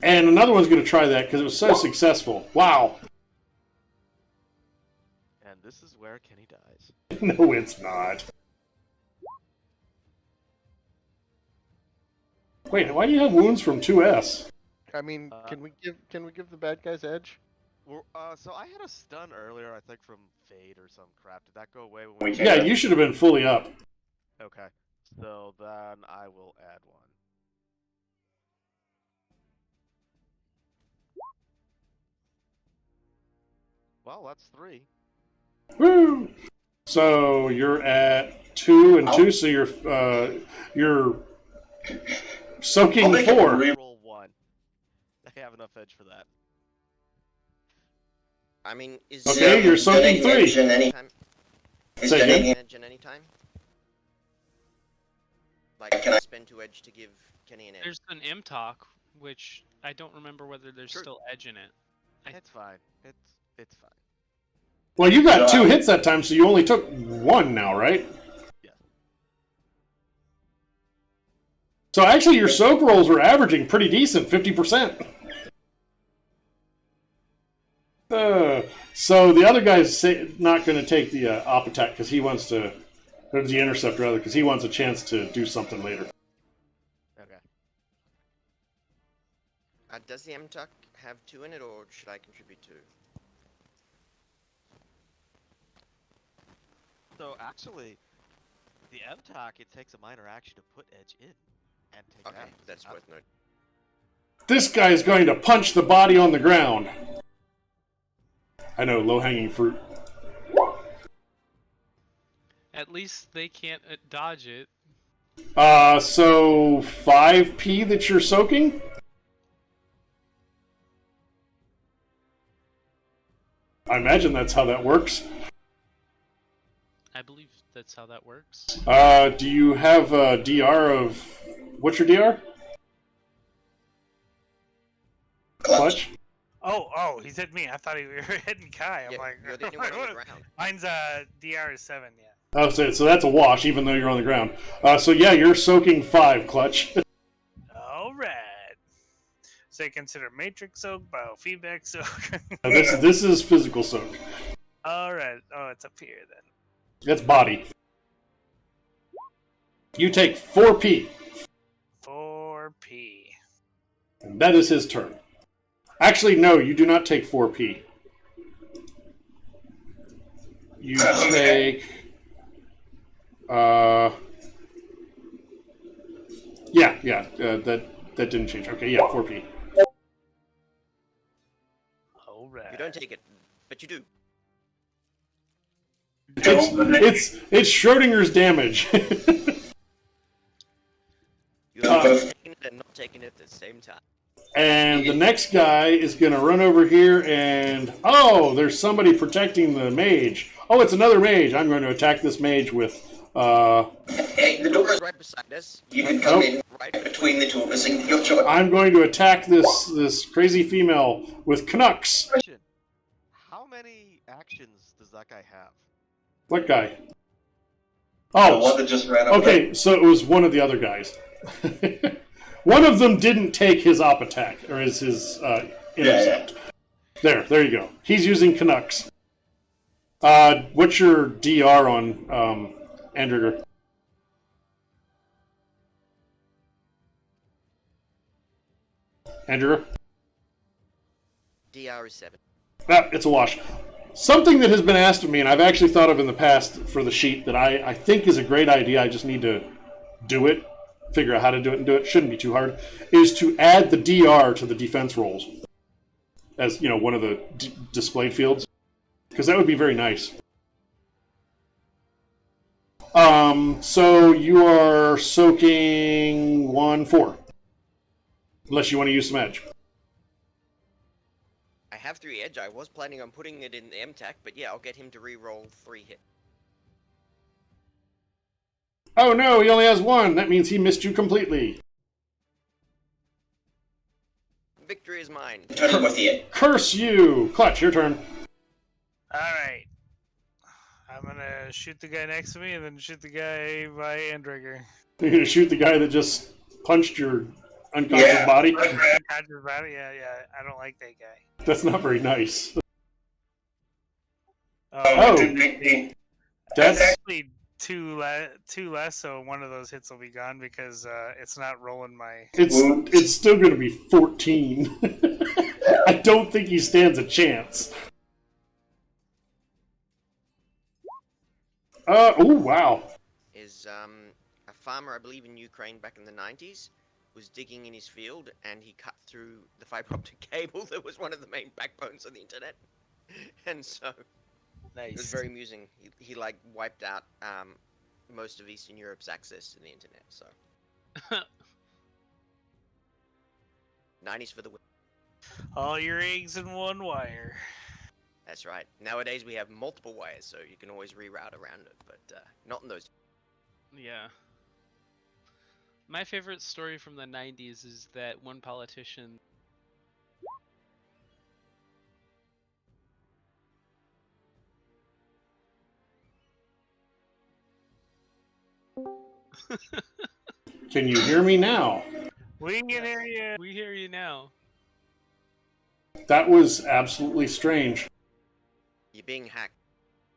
And another one's going to try that because it was so successful. Wow. And this is where Kenny dies. No, it's not. Wait, why do you have wounds from 2S? I mean, can we give the bad guys edge? So I had a stun earlier, I think from Fade or some crap. Did that go away when we? Yeah, you should have been fully up. Okay. So then I will add one. Well, that's 3. Woo! So you're at 2 and 2, so you're soaking 4. Roll 1. I have enough edge for that. I mean, is Okay, you're soaking 3. Is Say again? edge in any time? Like, can I spend 2 edge to give Kenny an edge? There's an M-Talk, which I don't remember whether there's True. still edge in it. It's fine. It's fine. Well, you got 2 hits that time, so you only took 1 now, right? Yeah. So actually, your soak rolls were averaging pretty decent, 50%. So the other guy's not going to take the op attack because he wants to, or the intercept rather, because he wants a chance to do something later. Okay. Does the M-Tuck have 2 in it, or should I contribute 2? So actually, the M-Talk, it takes a minor action to put edge in and take Okay, damage. that's worth noting. This guy's going to punch the body on the ground. I know, low-hanging fruit. At least they can't dodge it. So 5p that you're soaking? I imagine that's how that works. I believe that's how that works. Do you have a DR of... What's your DR? Clutch? Oh, he said me. I thought we were hitting Kai. I'm Yeah, like, you're the only one on the ground. Mine's DR is 7. Yeah. Oh, so that's a wash, even though you're on the ground. So yeah, you're soaking 5, Clutch. All right. So you consider matrix soak, biofeedback soak. This is physical soak. All right. Oh, it's up here then. That's body. You take 4p. 4p. And that is his turn. Actually, no, you do not take 4p. You take... that didn't change. Okay, yeah, 4p. All right. You don't take it, but you do. It's Schrodinger's damage. You're both taking it and not taking it at the same time. And the next guy is going to run over here and... Oh, there's somebody protecting the mage. Oh, it's another mage. I'm going to attack this mage with... Hey, the door is right beside us. You can come in right between the two of us and your choice. I'm going to attack this crazy female with Canucks. Question. How many actions does that guy have? What guy? The one that just ran away. Okay, so it was one of the other guys. One of them didn't take his op attack, or his intercept. Yeah. There you go. He's using Canucks. What's your DR on Andrigger? Andrigger? DR is 7. It's a wash. Something that has been asked of me, and I've actually thought of in the past for the sheet that I think is a great idea, I just need to do it, figure out how to do it and do it, shouldn't be too hard, is to add the DR to the defense rolls as, one of the displayed fields. Because that would be very nice. So you are soaking 1-4. Unless you want to use some edge. I have 3 edge. I was planning on putting it in the M-Tac, but yeah, I'll get him to re-roll 3 hit. Oh no, he only has 1. That means he missed you completely. Victory is mine. Turn with you. Curse you! Clutch, your turn. Alright. I'm gonna shoot the guy next to me and then shoot the guy by Andrigger. You're gonna shoot the guy that just punched your unconscious body? Unconscious body? Yeah. I don't like that guy. That's not very nice. Oh. That's... Actually, two less, so one of those hits will be gone because it's not rolling my... It's still gonna be 14. I don't think he stands a chance. Oh, wow. Is a farmer, I believe in Ukraine back in the 90s, was digging in his field and he cut through the fiber optic cable that was one of the main backbones of the internet. And so Nice. it was very amusing. He like wiped out most of Eastern Europe's access to the internet. So 90s for the win. All your eggs in one wire. That's right. Nowadays we have multiple wires, so you can always reroute around it, but not in those. Yeah. My favorite story from the 90s is that one politician Can you hear me now? We can hear you. We hear you now. That was absolutely strange. You're being hacked.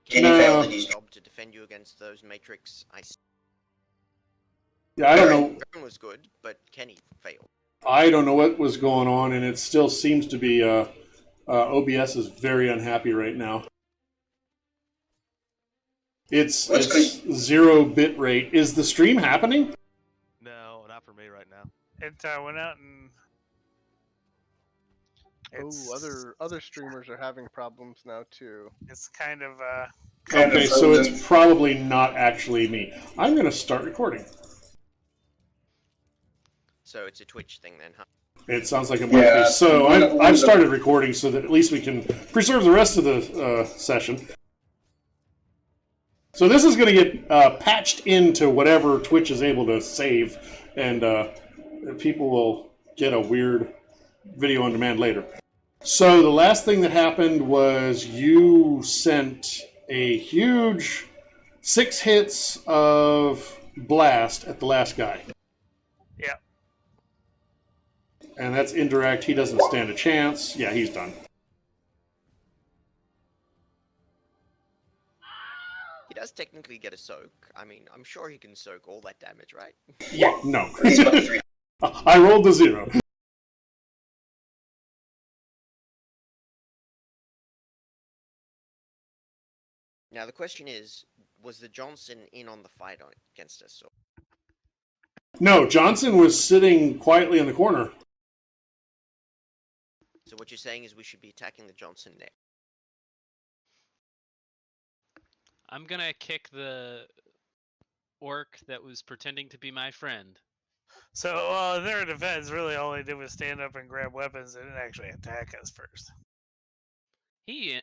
Kenny failed his job to defend you against those Matrix. Yeah, I don't know. Aaron was good, but Kenny failed. I don't know what was going on, and it still seems to be. OBS is very unhappy right now. It's 0 bit rate. Is the stream happening? No, not for me right now. It went out and. Other streamers are having problems now too. It's kind of Okay, so it's probably not actually me. I'm going to start recording. So it's a Twitch thing then, huh? It sounds like it might be. So I've started recording so that at least we can preserve the rest of the session. So this is going to get patched into whatever Twitch is able to save, and people will get a weird video on demand later. So the last thing that happened was you sent a huge 6 hits of blast at the last guy. Yeah. And that's indirect. He doesn't stand a chance. Yeah, he's done. He does technically get a soak. I mean, I'm sure he can soak all that damage, right? Yeah, no. I rolled the 0. Now the question is, was the Johnson in on the fight against us? Or... No, Johnson was sitting quietly in the corner. So what you're saying is we should be attacking the Johnson next. I'm gonna kick the orc that was pretending to be my friend. So, in their defense, really all they did was stand up and grab weapons. They didn't actually attack us first. He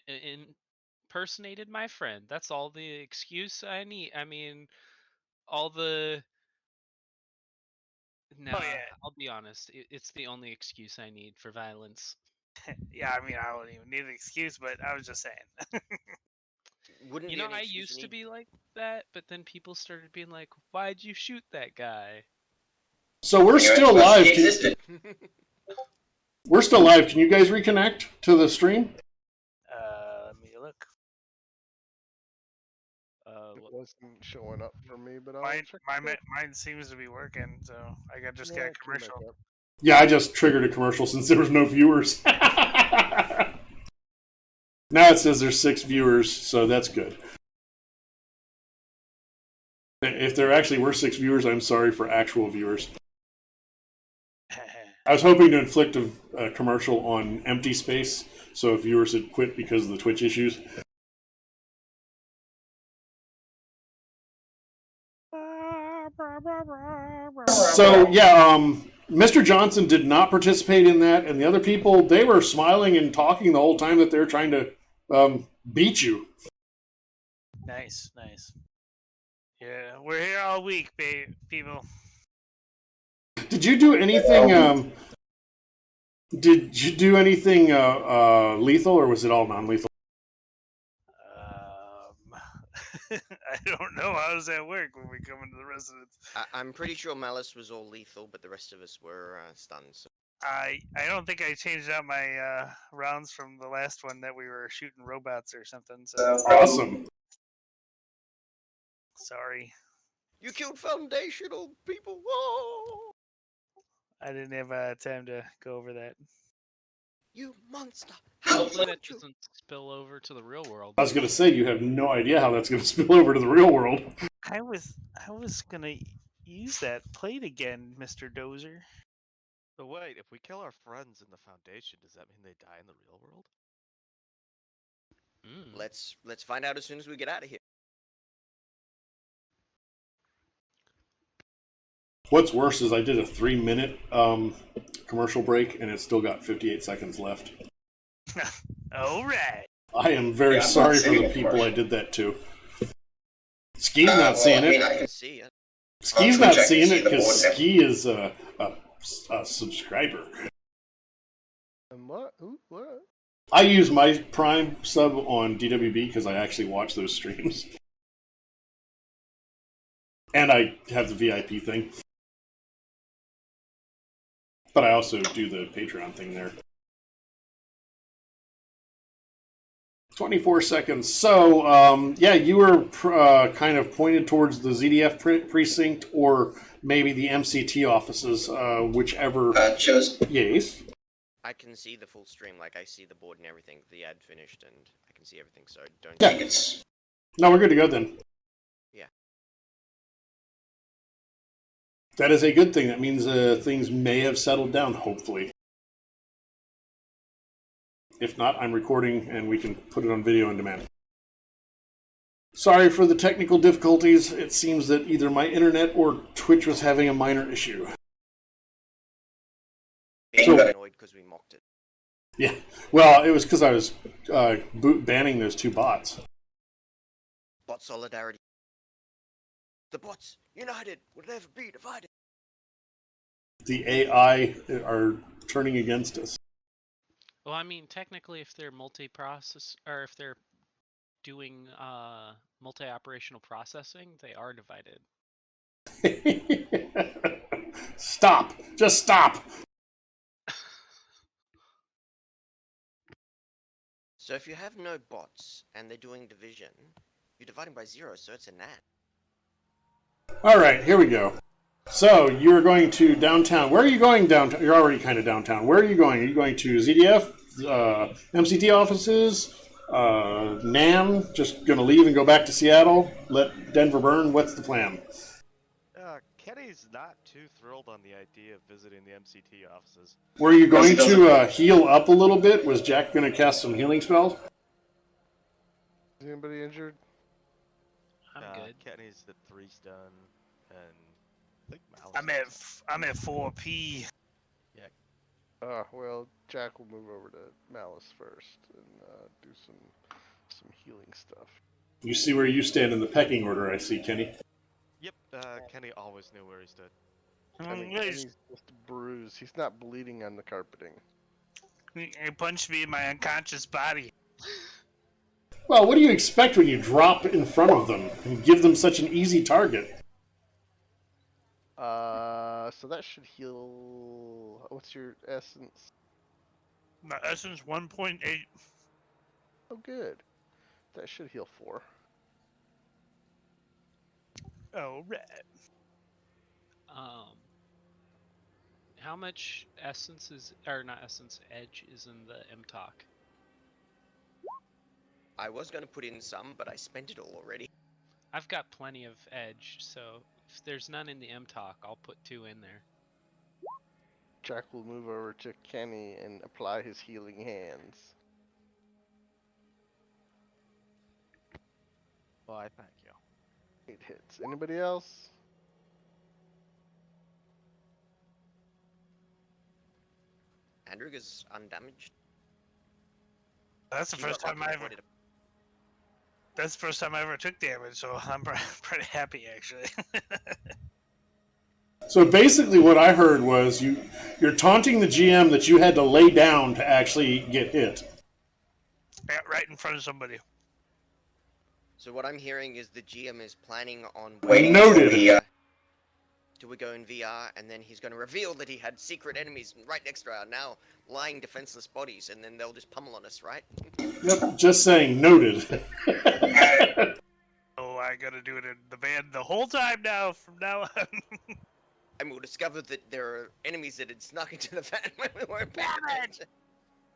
impersonated my friend. That's all the excuse I need. I mean, all the... No, Oh, yeah. I'll be honest. It's the only excuse I need for violence. Yeah, I mean, I don't even need an excuse, but I was just saying. Wouldn't You know, I used to be like that, but then people started being like, why'd you shoot that guy? So we're still live. We're still live. Can you guys reconnect to the stream? Let me look. It wasn't showing up for me, but mine seems to be working, so I just got a commercial. Yeah, I just triggered a commercial since there was no viewers. Now it says there's 6 viewers, so that's good. If there actually were 6 viewers, I'm sorry for actual viewers. I was hoping to inflict a commercial on empty space, so if viewers had quit because of the Twitch issues. So, yeah, Mr. Johnson did not participate in that, and the other people, they were smiling and talking the whole time that they were trying to beat you. Nice. Yeah, we're here all week, people. Did you do anything? Did you do anything lethal, or was it all non-lethal? I don't know. How does that work when we come into the residence? I'm pretty sure Malice was all lethal, but the rest of us were stunned. So. I don't think I changed out my rounds from the last one that we were shooting robots or something. So Awesome. Sorry. You killed foundational people. Whoa! I didn't have time to go over that. You monster! Hopefully that doesn't spill over to the real world. I was going to say, you have no idea how that's going to spill over to the real world. I was going to use that plate again, Mr. Dozer. So wait, if we kill our friends in the Foundation, does that mean they die in the real world? Let's find out as soon as we get out of here. What's worse is I did a 3-minute commercial break, and it's still got 58 seconds left. All right. I am very sorry for the people I did that to. Ski's not seeing it. I can see it. Ski's not seeing it because Ski is a subscriber. And what? Ooh, what? I use my Prime sub on DWB because I actually watch those streams. And I have the VIP thing. But I also do the Patreon thing there. 24 seconds. So, yeah, you were kind of pointed towards the ZDF precinct or maybe the MCT offices, whichever. Yes. I can see the full stream, like I see the board and everything, the ad finished, and I can see everything, so don't... Yeah. No, we're good to go then. Yeah. That is a good thing. That means things may have settled down, hopefully. If not, I'm recording and we can put it on video on demand. Sorry for the technical difficulties. It seems that either my internet or Twitch was having a minor issue. Being annoyed because we mocked it. Yeah, well, it was because I was banning those two bots. Bot solidarity. The bots, united, will never be divided. The AI are turning against us. Well, I mean, technically, if they're multi-process, or if they're doing multi-operational processing, they are divided. Stop! Just stop! So if you have no bots and they're doing division, you're dividing by 0, so it's a NAT. Alright, here we go. So, you're going to downtown. Where are you going downtown? You're already kind of downtown. Where are you going? Are you going to ZDF? MCT offices? NAM? Just going to leave and go back to Seattle? Let Denver burn? What's the plan? Kenny's not too thrilled on the idea of visiting the MCT offices. Were you going to heal up a little bit? Was Jack going to cast some healing spells? Is anybody injured? I'm good. Kenny's at 3 stun, and I think Malice. I'm at 4P. Yeah. Well, Jack will move over to Malice first and do some healing stuff. You see where you stand in the pecking order, I see, Kenny. Yep, Kenny always knew where he stood. I mean, he's just bruised. He's not bleeding on the carpeting. He punched me in my unconscious body. Well, what do you expect when you drop in front of them and give them such an easy target? So that should heal. What's your essence? My essence 1.8. Oh, good. That should heal 4. Oh, right. How much essence is, or not essence, edge is in the MTOC? I was going to put in some, but I spent it all already. I've got plenty of edge, so if there's none in the MTOC, I'll put 2 in there. Jack will move over to Kenny and apply his healing hands. Why, thank you. 8 hits. Anybody else? Andrew is undamaged. That's the first time I ever. That's the first time I ever took damage, so I'm pretty happy actually. So basically what I heard was you're taunting the GM that you had to lay down to actually get hit. Yeah, right in front of somebody. So what I'm hearing is the GM is planning on Waiting noted. Till we go in VR, and then he's going to reveal that he had secret enemies right next to our now lying defenseless bodies, and then they'll just pummel on us, right? Yep, just saying, noted. Oh, I gotta do it in the van the whole time now, from now on. And we'll discover that there are enemies that had snuck into the van when we weren't paying attention.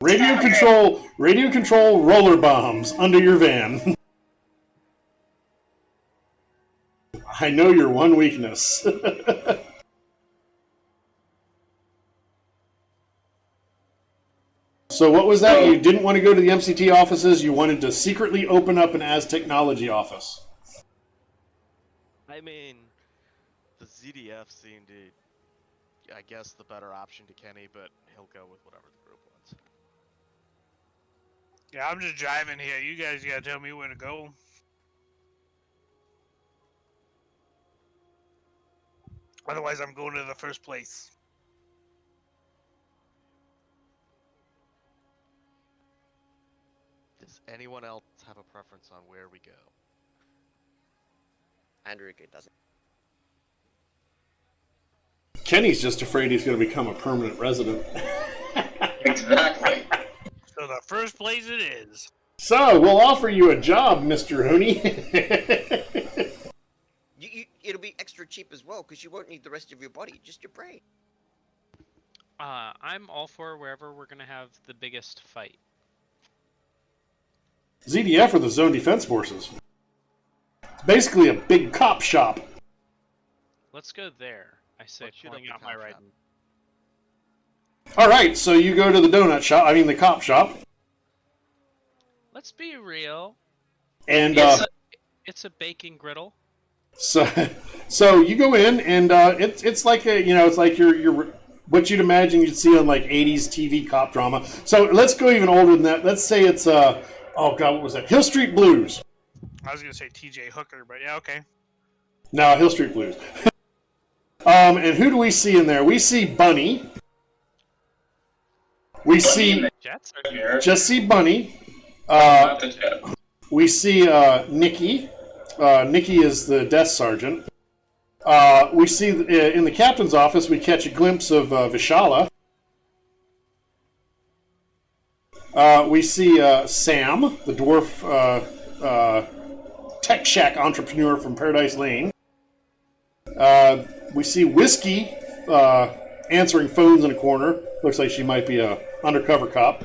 Radio control roller bombs under your van. I know your one weakness. So what was that? You didn't want to go to the MCT offices, you wanted to secretly open up an Aztechnology office. I mean, the ZDF seemed to, I guess, the better option to Kenny, but he'll go with whatever the group wants. Yeah, I'm just driving here. You guys gotta tell me where to go. Otherwise, I'm going to the first place. Does anyone else have a preference on where we go? Andrew doesn't. Kenny's just afraid he's going to become a permanent resident. Exactly. So the first place it is. So, we'll offer you a job, Mr. Rooney. It'll be extra cheap as well, because you won't need the rest of your body, just your brain. I'm all for wherever we're gonna have the biggest fight. ZDF or the Zone Defense Forces. It's basically a big cop shop. Let's go there. I say, Let's shoot pulling up out the my cop right. shop. Alright, so you go to the donut shop, the cop shop. Let's be real. And, It's a baking griddle. So you go in, and it's like it's like your what you'd imagine you'd see on like 80s TV cop drama. So let's go even older than that. Let's say it's oh god, what was that? Hill Street Blues. I was going to say T.J. Hooker, but yeah, okay. No, Hill Street Blues. And who do we see in there? We see Bunny. We see Jets are just see Bunny. Not the tip. We see Nikki. Nikki is the desk sergeant. We see in the captain's office, we catch a glimpse of Vishala. We see Sam, the dwarf tech shack entrepreneur from Paradise Lane. We see Whiskey answering phones in a corner. Looks like she might be a undercover cop.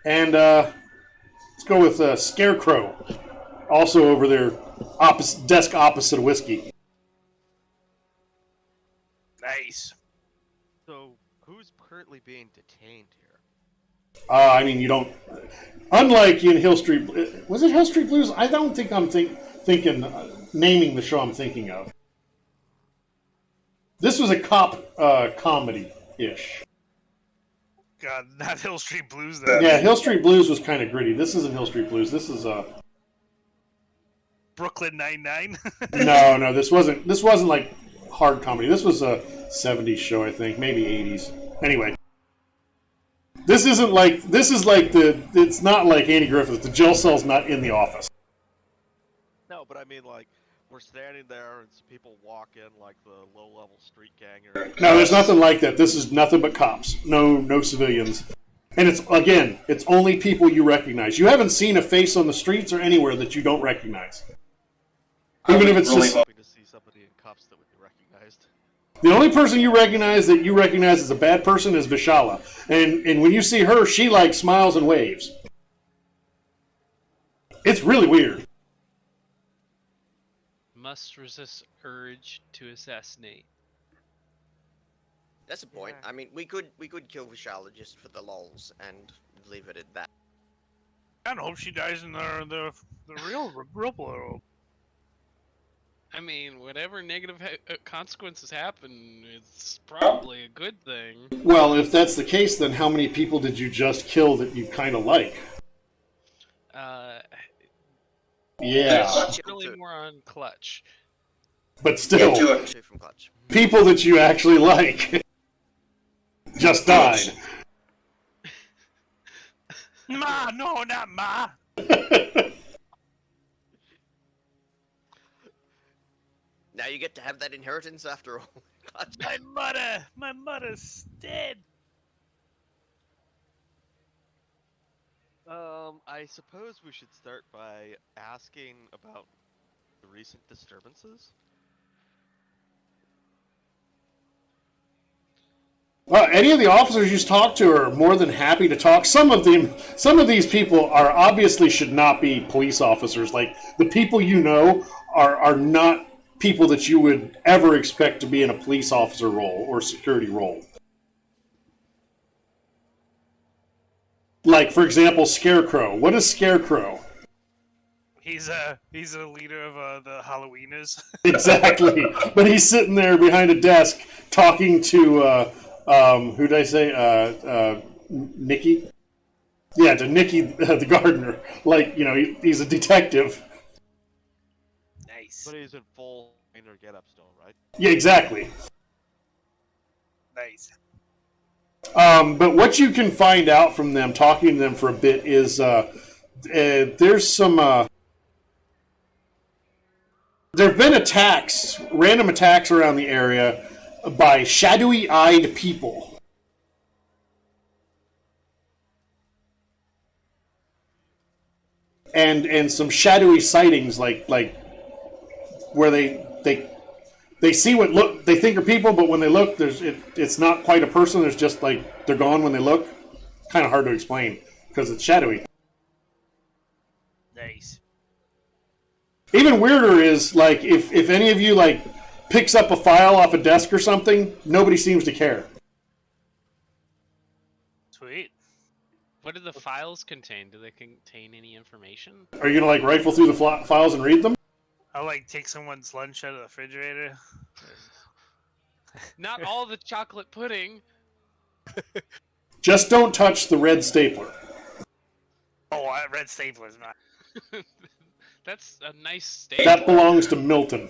And let's go with Scarecrow, also over there, desk opposite of Whiskey. Nice. So, who's currently being detained here? You don't. Unlike in Hill Street, was it Hill Street Blues? I don't think I'm thinking naming the show I'm thinking of. This was a cop comedy-ish. God, not Hill Street Blues, though. Yeah, Hill Street Blues was kind of gritty. This isn't Hill Street Blues. This is Brooklyn Nine-Nine. No, this wasn't like hard comedy. This was a 70s show, I think, maybe 80s. Anyway, this is like it's not like Andy Griffith. The jail cell's not in the office. No, but I mean, like, we're standing there and some people walk in, like the low-level street ganger. No, there's nothing like that. This is nothing but cops. No civilians. And it's only people you recognize. You haven't seen a face on the streets or anywhere that you don't recognize. Even if it's really just Hoping to see somebody in cuffs that would be recognized. the only person you recognize as a bad person is Vishala. And when you see her, she like smiles and waves. It's really weird. must resist urge to assassinate. That's a point. Yeah. I mean, we could kill Vishala just for the lols and leave it at that. I don't hope she dies in the real world. I mean, whatever negative consequences happen, it's probably a good thing. Well, if that's the case, then how many people did you just kill that you kind of like? Yeah, Clutch Really too. more on Clutch. but still, Get to it. Two from Clutch. people that you actually like just died. Ma, no, not Ma. Now you get to have that inheritance after all. Clutch. My mother's dead. I suppose we should start by asking about the recent disturbances. Well, any of the officers you talk to are more than happy to talk. Some of these people are obviously should not be police officers. Like the people you know are not people that you would ever expect to be in a police officer role or security role. Like, for example, Scarecrow. What is Scarecrow? He's a leader of the Halloweeners. Exactly. But he's sitting there behind a desk talking to, who did I say? Nikki? Yeah, to Nikki the gardener. Like, he's a detective. Nice. But he's in full her get up still, right? Yeah, exactly. Nice. But what you can find out from them, talking to them for a bit, is there's some... there have been attacks, random attacks around the area by shadowy-eyed people. And some shadowy sightings, like where they see what they think are people, but when they look, it's not quite a person. There's just like they're gone when they look. Kind of hard to explain because it's shadowy. Nice. Even weirder is like if any of you like picks up a file off a desk or something, nobody seems to care. Sweet. What do the files contain? Do they contain any information? Are you gonna like rifle through the files and read them? I'll like take someone's lunch out of the refrigerator. Not all the chocolate pudding. Just don't touch the red stapler. Oh, red stapler's not. That's a nice stapler. That belongs to Milton.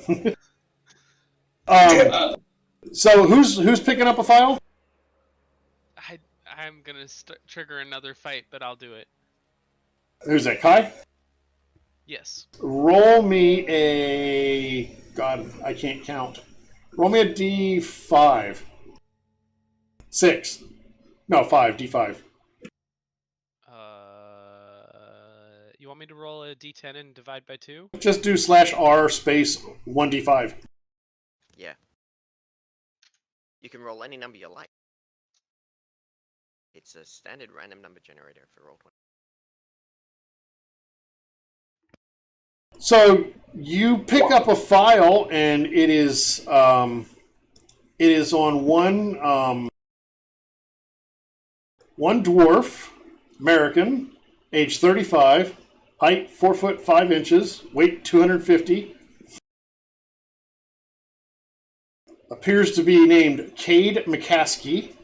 So who's picking up a file? I'm gonna trigger another fight, but I'll do it. Who's that, Kai? Yes. Roll me a... God, I can't count. Roll me a D5. 6. No, 5. D5. You want me to roll a D10 and divide by 2? Just do /R space 1D5. Yeah. You can roll any number you like. It's a standard random number generator for Roll20. So you pick up a file, and it is on one dwarf, American, age 35, height 4 foot 5 inches, weight 250. Appears to be named Cade McCaskey.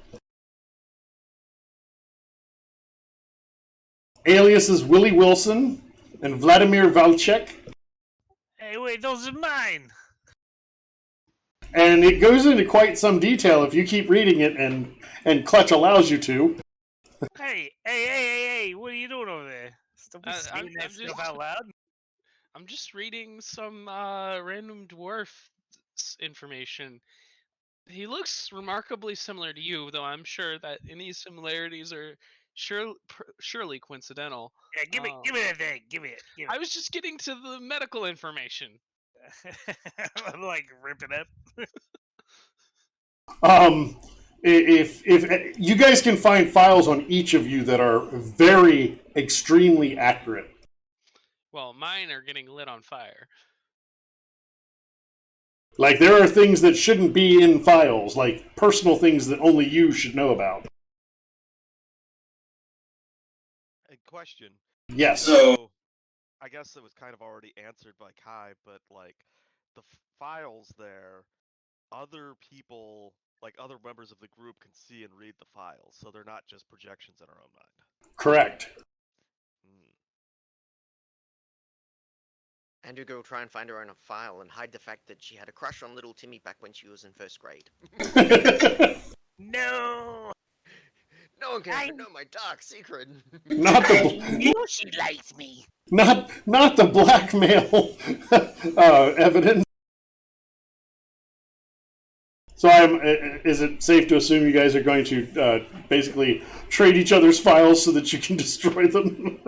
Aliases Willie Wilson and Vladimir Valchek. Hey, wait, those are mine. And it goes into quite some detail if you keep reading it, and Clutch allows you to. Hey, what are you doing over there? Don't be saying that I'm stuff just- out loud. I'm just reading some random dwarf information. He looks remarkably similar to you, though I'm sure that any similarities are surely coincidental. Yeah, give me that thing. Give me it. I was just getting to the medical information. I'm like ripping it. If you guys can find files on each of you that are very extremely accurate. Well, mine are getting lit on fire. Like there are things that shouldn't be in files, like personal things that only you should know about. A question. Yes. So, I guess it was kind of already answered by Kai, but like the files there, other people, like other members of the group, can see and read the files, so they're not just projections in our own mind. Correct. Andrew will try and find her own file and hide the fact that she had a crush on little Timmy back when she was in first grade. No! No one can ever know my dark secret. Not the I knew she liked me. not the blackmail evidence. So is it safe to assume you guys are going to basically trade each other's files so that you can destroy them?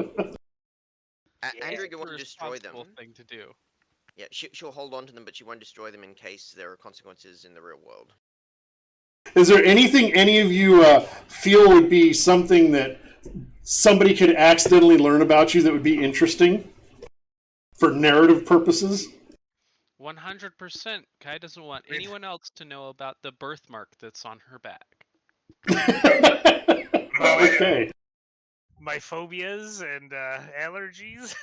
Andrew will want to destroy them. Responsible thing to do. Yeah, she'll hold on to them, but she won't destroy them in case there are consequences in the real world. Is there anything any of you feel would be something that somebody could accidentally learn about you that would be interesting for narrative purposes? 100%. Kai doesn't want anyone else to know about the birthmark that's on her back. Okay. My phobias and allergies.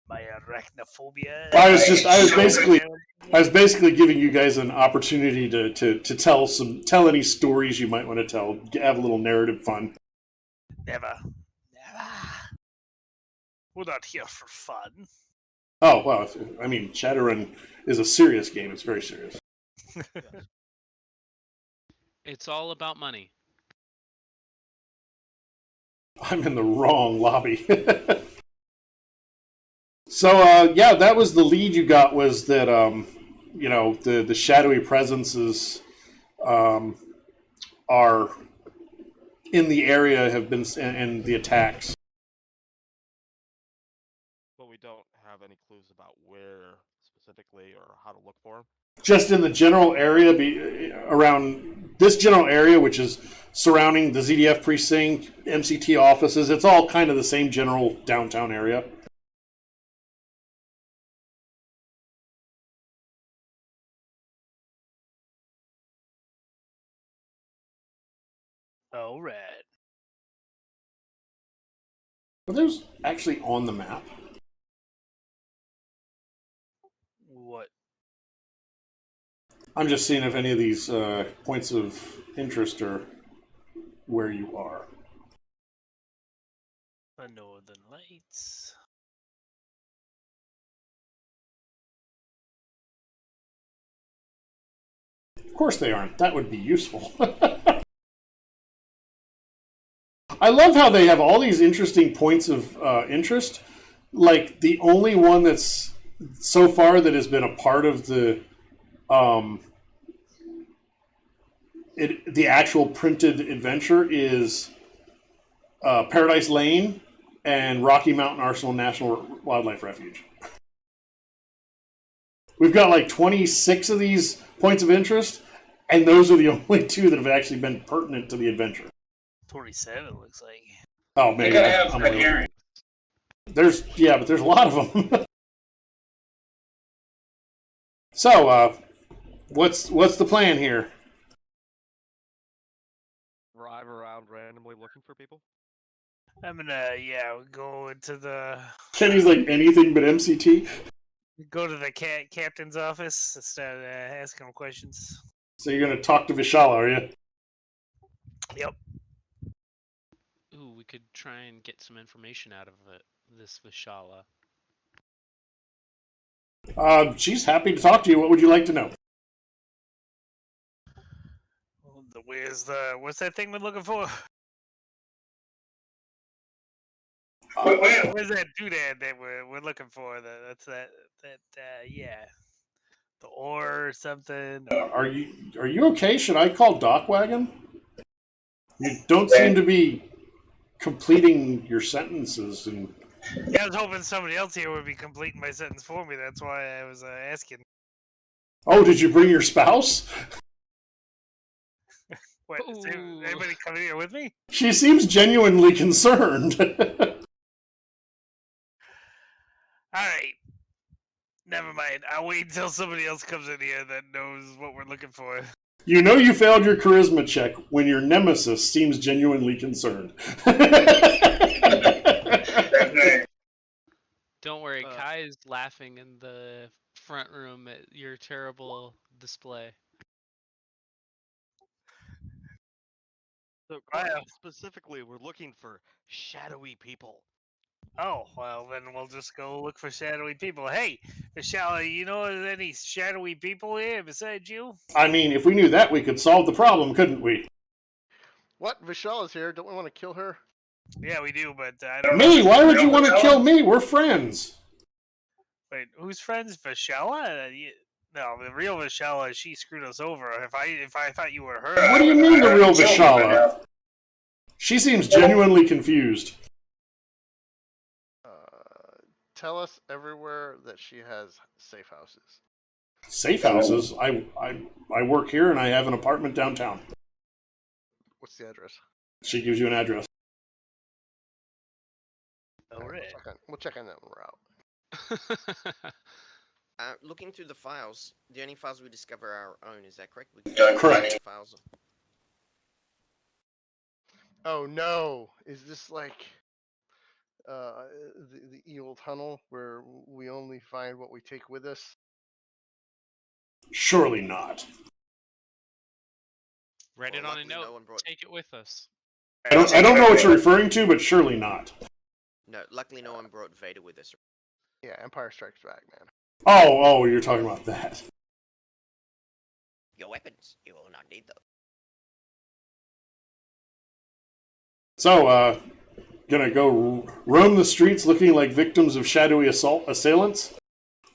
My arachnophobia. I was basically giving you guys an opportunity to tell any stories you might want to tell, have a little narrative fun. Never. We're not here for fun. Oh, well, I mean, Shadowrun is a serious game. It's very serious. It's all about money. I'm in the wrong lobby. So, yeah, that was the lead you got, was that, the shadowy presences are in the area, have been, and the attacks. But we don't have any clues about where specifically or how to look for them. Just in the general area, around this general area, which is surrounding the ZDF precinct, MCT offices, it's all kind of the same general downtown area. All right. Are those actually on the map? What? I'm just seeing if any of these points of interest are where you are. The Northern Lights. Of course they aren't. That would be useful. I love how they have all these interesting points of interest. Like, the only one that's so far that has been a part of the the actual printed adventure is Paradise Lane and Rocky Mountain Arsenal National Wildlife Refuge. We've got like 26 of these points of interest, and those are the only two that have actually been pertinent to the adventure. 27 looks like. Oh, You maybe gotta have I'm red way herring. over. But there's a lot of them. So, what's the plan here? Drive around randomly looking for people. I'm gonna go into the Kenny's like anything but MCT. captain's office and start asking him questions. So you're gonna talk to Vishala, are you? Yep. Ooh, we could try and get some information out of this Vishala. She's happy to talk to you. What would you like to know? What's that thing we're looking for? Wait. Where's that doodad that we're looking for? That's the ore or something. Are you okay? Should I call Dock Wagon? You don't seem to be completing your sentences, and Yeah, I was hoping somebody else here would be completing my sentence for me. That's why I was asking. oh, did you bring your spouse? What, is Ooh. anybody coming here with me? She seems genuinely concerned. Alright. Never mind. I'll wait until somebody else comes in here that knows what we're looking for. You know you failed your charisma check when your nemesis seems genuinely concerned. Don't worry, Kai is laughing in the front room at your terrible display. So Wow. specifically, we're looking for shadowy people. Oh, well, then we'll just go look for shadowy people. Hey, Vishala, you know any shadowy people here besides you? I mean, if we knew that, we could solve the problem, couldn't we? What? Vishala's here. Don't we want to kill her? Yeah, we do, but I don't Me? know. Why would you want to kill me? We're friends. Wait, who's friends? Vishala? No, the real Vishala, she screwed us over. If I thought you were her. What do you mean the real Vishala? She seems genuinely confused. Tell us everywhere that she has safe houses. Safe houses? I work here and I have an apartment downtown. What's the address? She gives you an address. Alright. We'll check on that when we're out. Looking through the files, the only files we discover are our own. Is that correct? Correct. Files. Oh no! Is this like the evil tunnel where we only find what we take with us? Surely not. Write it Well, on a luckily note. no one brought- Take it with us. I don't know what you're referring to, but surely not. No, luckily no one brought Vader with us. Yeah, Empire Strikes Back, man. Oh, you're talking about that. Your weapons. You will not need those. So, gonna go roam the streets looking like victims of shadowy assailants?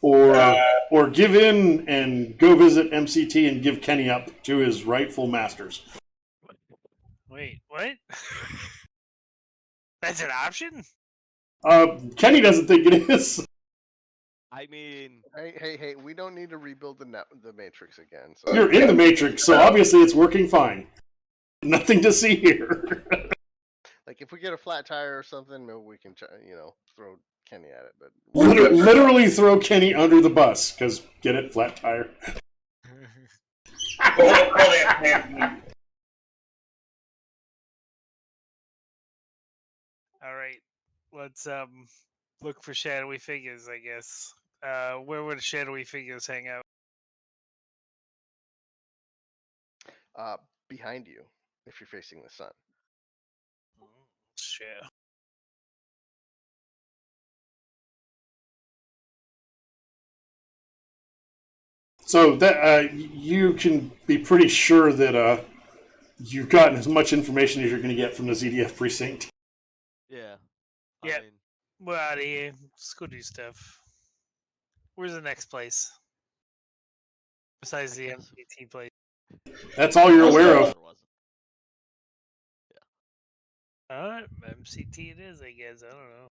Or give in and go visit MCT and give Kenny up to his rightful masters? Wait, what? That's an option? Kenny doesn't think it is. I mean, Hey! We don't need to rebuild the Matrix again. So. You're in the Matrix, so obviously it's working fine. Nothing to see here. Like if we get a flat tire or something, maybe we can, throw Kenny at it. But Literally throw Kenny under the bus, because get it, flat tire. All right, let's look for shadowy figures, I guess. Where would shadowy figures hang out? behind you, if you're facing the sun. Sure. So that you can be pretty sure that you've gotten as much information as you're going to get from the ZDF precinct. yeah. Yeah. I mean, We're out of here. Let's go do stuff. Where's the next place? Besides the guess. MCT place. That's all you're aware of. Alright, MCT it is, I guess. I don't know.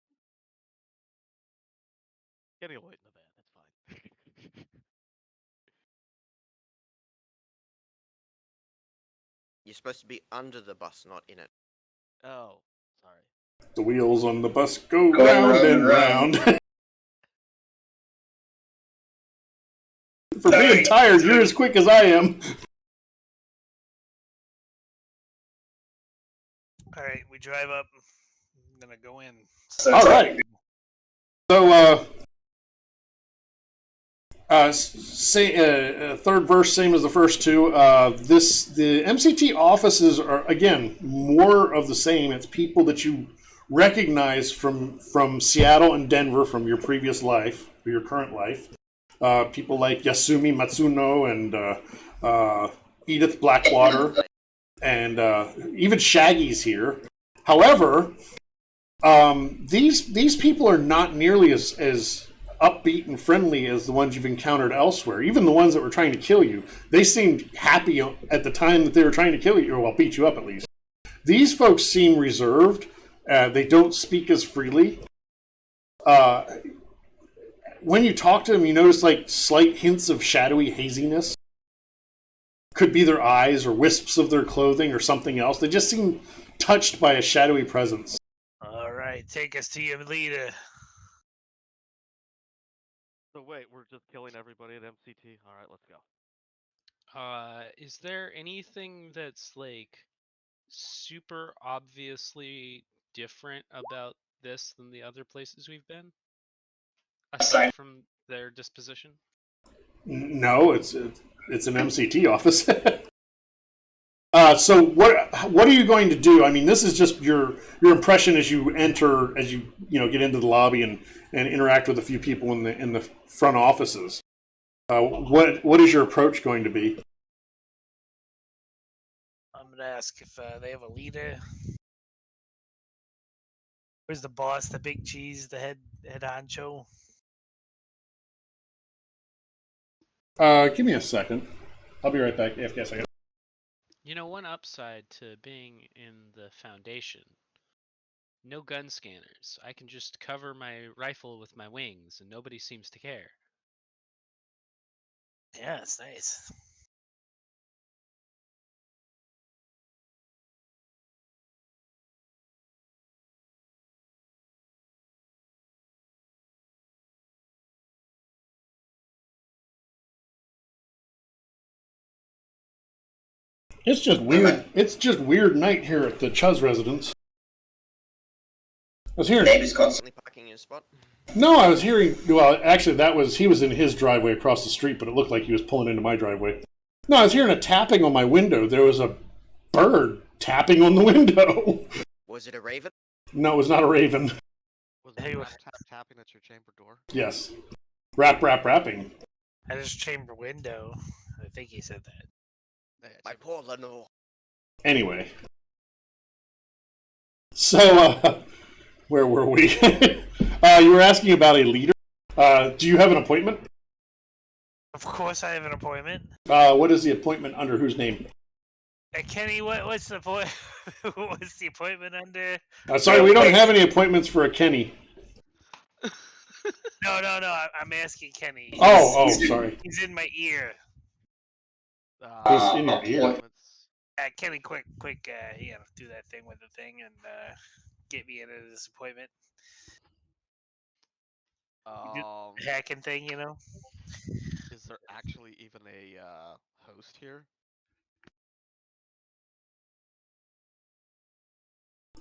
Getting away in the van, that's fine. You're supposed to be under the bus, not in it. Oh, sorry. The wheels on the bus go round and round. For being tired, you're as quick as I am. Alright, we drive up. I'm gonna go in. Alright. So, third verse, same as the first two. The MCT offices are, again, more of the same. It's people that you recognize from Seattle and Denver from your previous life, or your current life. People like Yasumi Matsuno and Edith Blackwater, and even Shaggy's here. However, these people are not nearly as upbeat and friendly as the ones you've encountered elsewhere. Even the ones that were trying to kill you, they seemed happy at the time that they were trying to kill you, or well, beat you up at least. These folks seem reserved. They don't speak as freely. When you talk to them, you notice like slight hints of shadowy haziness. Could be their eyes or wisps of their clothing or something else. They just seem touched by a shadowy presence. Alright, take us to your leader. So wait, we're just killing everybody at MCT? Alright, let's go. Is there anything that's like super obviously different about this than the other places we've been? Aside from their disposition? No, it's an MCT office. So what are you going to do? I mean, this is just your impression as you enter, as you get into the lobby and interact with a few people in the front offices. What is your approach going to be? I'm gonna ask if they have a leader. Where's the boss, the big cheese, the head honcho? Give me a second. I'll be right back. AFK a second. You know, one upside to being in the Foundation, no gun scanners. I can just cover my rifle with my wings and nobody seems to care. Yeah, it's nice. It's just weird. It's just weird night here at the Chuz residence. I was hearing. Constantly parking in a spot. No, I was hearing. Well, actually, he was in his driveway across the street, but it looked like he was pulling into my driveway. No, I was hearing a tapping on my window. There was a bird tapping on the window. Was it a raven? No, it was not a raven. Was Hey, tapping at your chamber door? Yes. Rapping. at his chamber window. I think he said that. My poor Lenore. Anyway. So, where were we? You were asking about a leader. Do you have an appointment? Of course, I have an appointment. What is the appointment under whose name? Kenny, what's the point? What's the appointment under? Sorry, we don't have any appointments for a Kenny. No. I'm asking Kenny. Sorry. He's in my ear. He's in your ear. Kenny, quick! You gotta do that thing with the thing and get me into this appointment. Hacking thing, you know. Is there actually even a host here?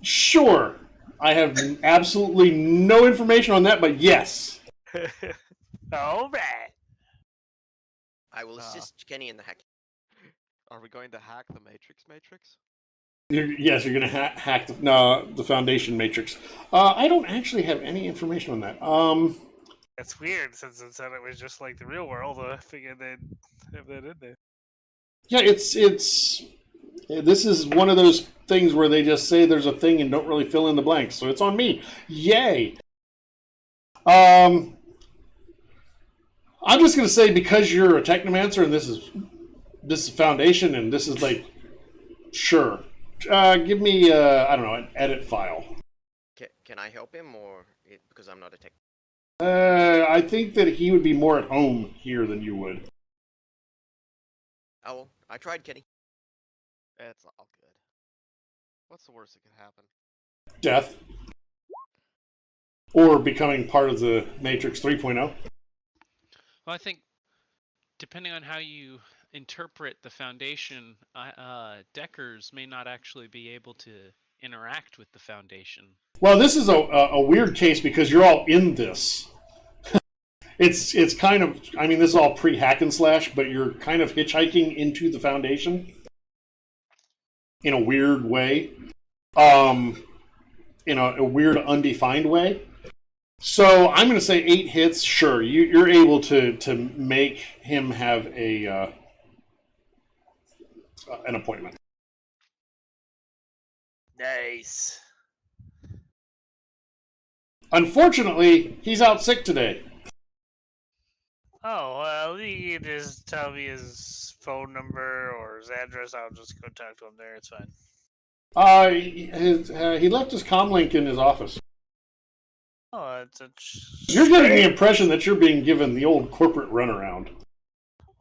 Sure. I have absolutely no information on that, but yes. All right. I will assist Kenny in the hacking. Are we going to hack the Matrix? Yes, you're going to hack the Foundation Matrix. I don't actually have any information on that. That's weird, since it said it was just like the real world. I figured they'd have that in there. Yeah, it's. This is one of those things where they just say there's a thing and don't really fill in the blanks. So it's on me. Yay. I'm just going to say, because you're a technomancer and this is Foundation and this is like, sure. Give me, I don't know, an edit file. Can I help him, or because I'm not a tech? I think that he would be more at home here than you would. Oh, I tried, Kenny. It's all good. What's the worst that could happen? Death. Or becoming part of the Matrix 3.0. Well, I think depending on how you interpret the Foundation, Deckers may not actually be able to interact with the Foundation. Well, this is a weird case because you're all in this. It's kind of, I mean, this is all pre-hack and slash, but you're kind of hitchhiking into the Foundation in a weird way, in a weird undefined way. So I'm going to say 8 hits. Sure, you're able to make him have an appointment. Nice. Unfortunately, he's out sick today. Oh, well, you can just tell me his phone number or his address. I'll just go talk to him there. It's fine. He left his comlink in his office. Oh, You're getting the impression that you're being given the old corporate runaround.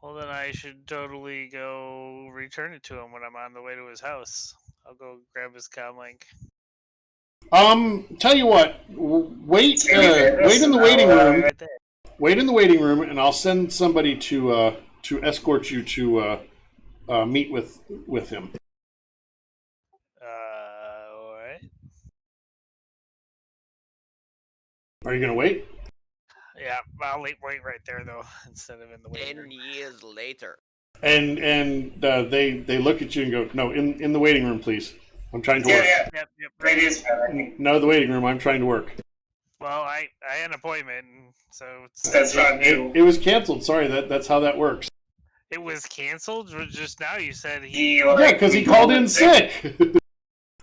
Well, then I should totally go return it to him when I'm on the way to his house. I'll go grab his comlink. Tell you what, wait in the waiting room. Right there. Wait in the waiting room, and I'll send somebody to escort you to meet with him. All right. Are you gonna wait? Yeah, I'll wait right there though, instead of in the waiting 10 room. years later. And they look at you and go, no, in the waiting room, please. I'm trying to work. Yep. Radius man. No, the waiting room. I'm trying to work. Well, I had an appointment, so That's on you. It was canceled. Sorry, that's how that works. it was canceled. Just now you said Yeah, because he called in sick.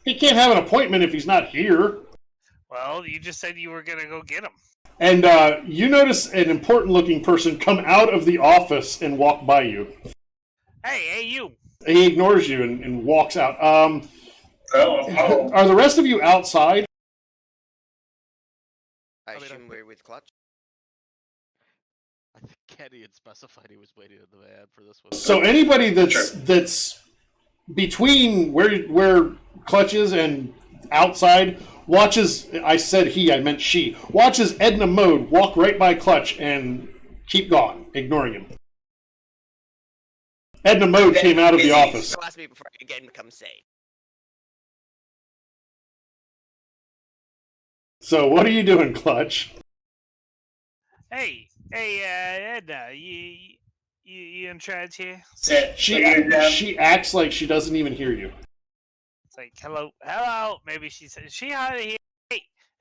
He can't have an appointment if he's not here. Well, you just said you were gonna go get him. And you notice an important-looking person come out of the office and walk by you. Hey, you! He ignores you and walks out. Oh. Are the rest of you outside? I assume we're with Clutch. I think Kenny had specified he was waiting in the van for this one. So anybody that's between where Clutch is and outside watches. I said he, I meant she. Watches Edna Mode walk right by Clutch and keep going, ignoring him. Edna Mode came out of the office. So ask me before I again become safe. So what are you doing, Clutch? Hey, Edna, you in charge here? She acts like she doesn't even hear you. It's like, hello. Maybe she said, is she out of here?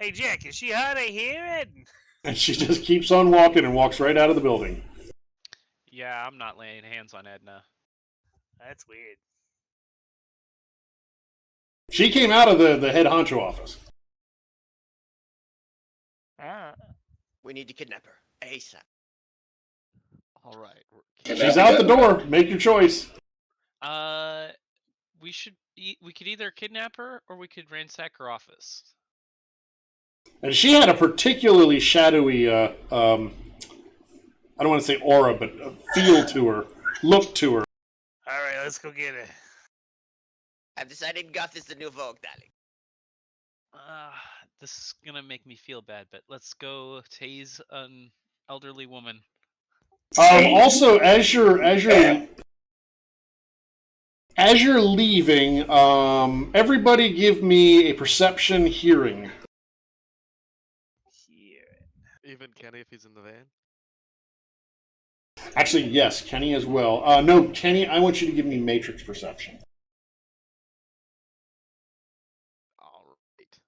Hey, Jack, is she hot? I hear it. And she just keeps on walking and walks right out of the building. Yeah, I'm not laying hands on Edna. That's weird. She came out of the head honcho office. Ah. We need to kidnap her ASAP. All right. She's out the door. Make your choice. We could either kidnap her or we could ransack her office. And she had a particularly shadowy, I don't want to say aura, but feel to her, look to her. All right, let's go get her. I've decided goth is the new Vogue, darling. This is gonna make me feel bad, but let's go tase an elderly woman. Also, as you're leaving, everybody give me a perception hearing. Even Kenny if he's in the van? Actually, yes, Kenny as well. No, Kenny, I want you to give me matrix perception. All right.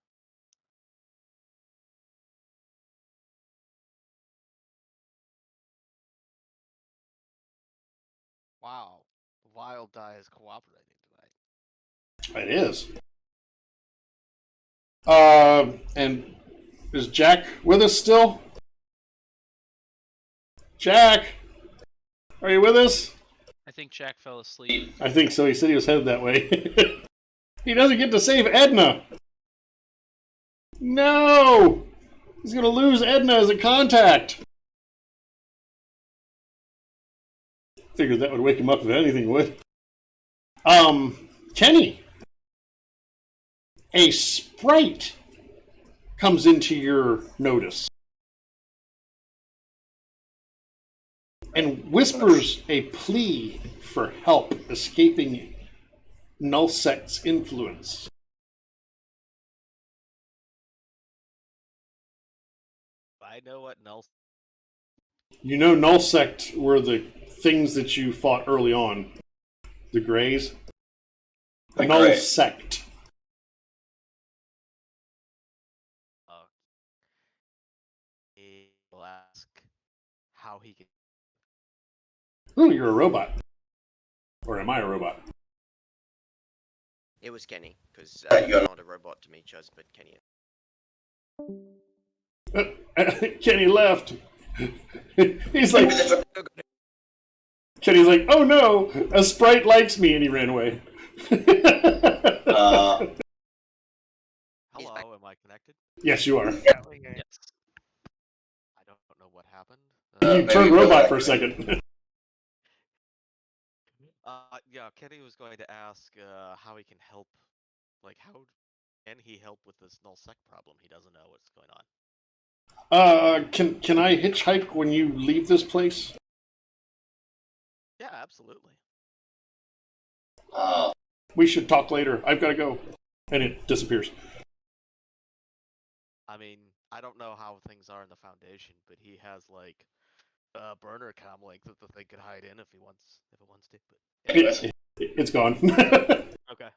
Wow. Wild Die is cooperating tonight. It is. And is Jack with us still? Jack, are you with us? I think Jack fell asleep. I think so. He said he was headed that way. He doesn't get to save Edna. No! He's going to lose Edna as a contact. Figured that would wake him up if anything would. Kenny. A sprite comes into your notice and whispers a plea for help escaping Nullsect's influence. I know what Null. You know Nullsect were the things that you fought early on. The Greys. Nullsect. He will ask how he can. Ooh, you're a robot. Or am I a robot? It was Kenny, because You got it. not a robot to me, Chuz, but Kenny. Kenny left. He's like, Kenny's like, oh no, a sprite likes me, and he ran away. Hello, am I connected? Yes, you are. Yes. I don't know what happened. You turned robot for a second. Yeah, Kenny was going to ask how he can help. Like, how can he help with this nullsec problem? He doesn't know what's going on. Can I hitchhike when you leave this place? Yeah, absolutely. We should talk later. I've got to go. And it disappears. I mean, I don't know how things are in the Foundation, but he has like a burner comlink that the thing could hide in if it wants to. But It's gone. okay.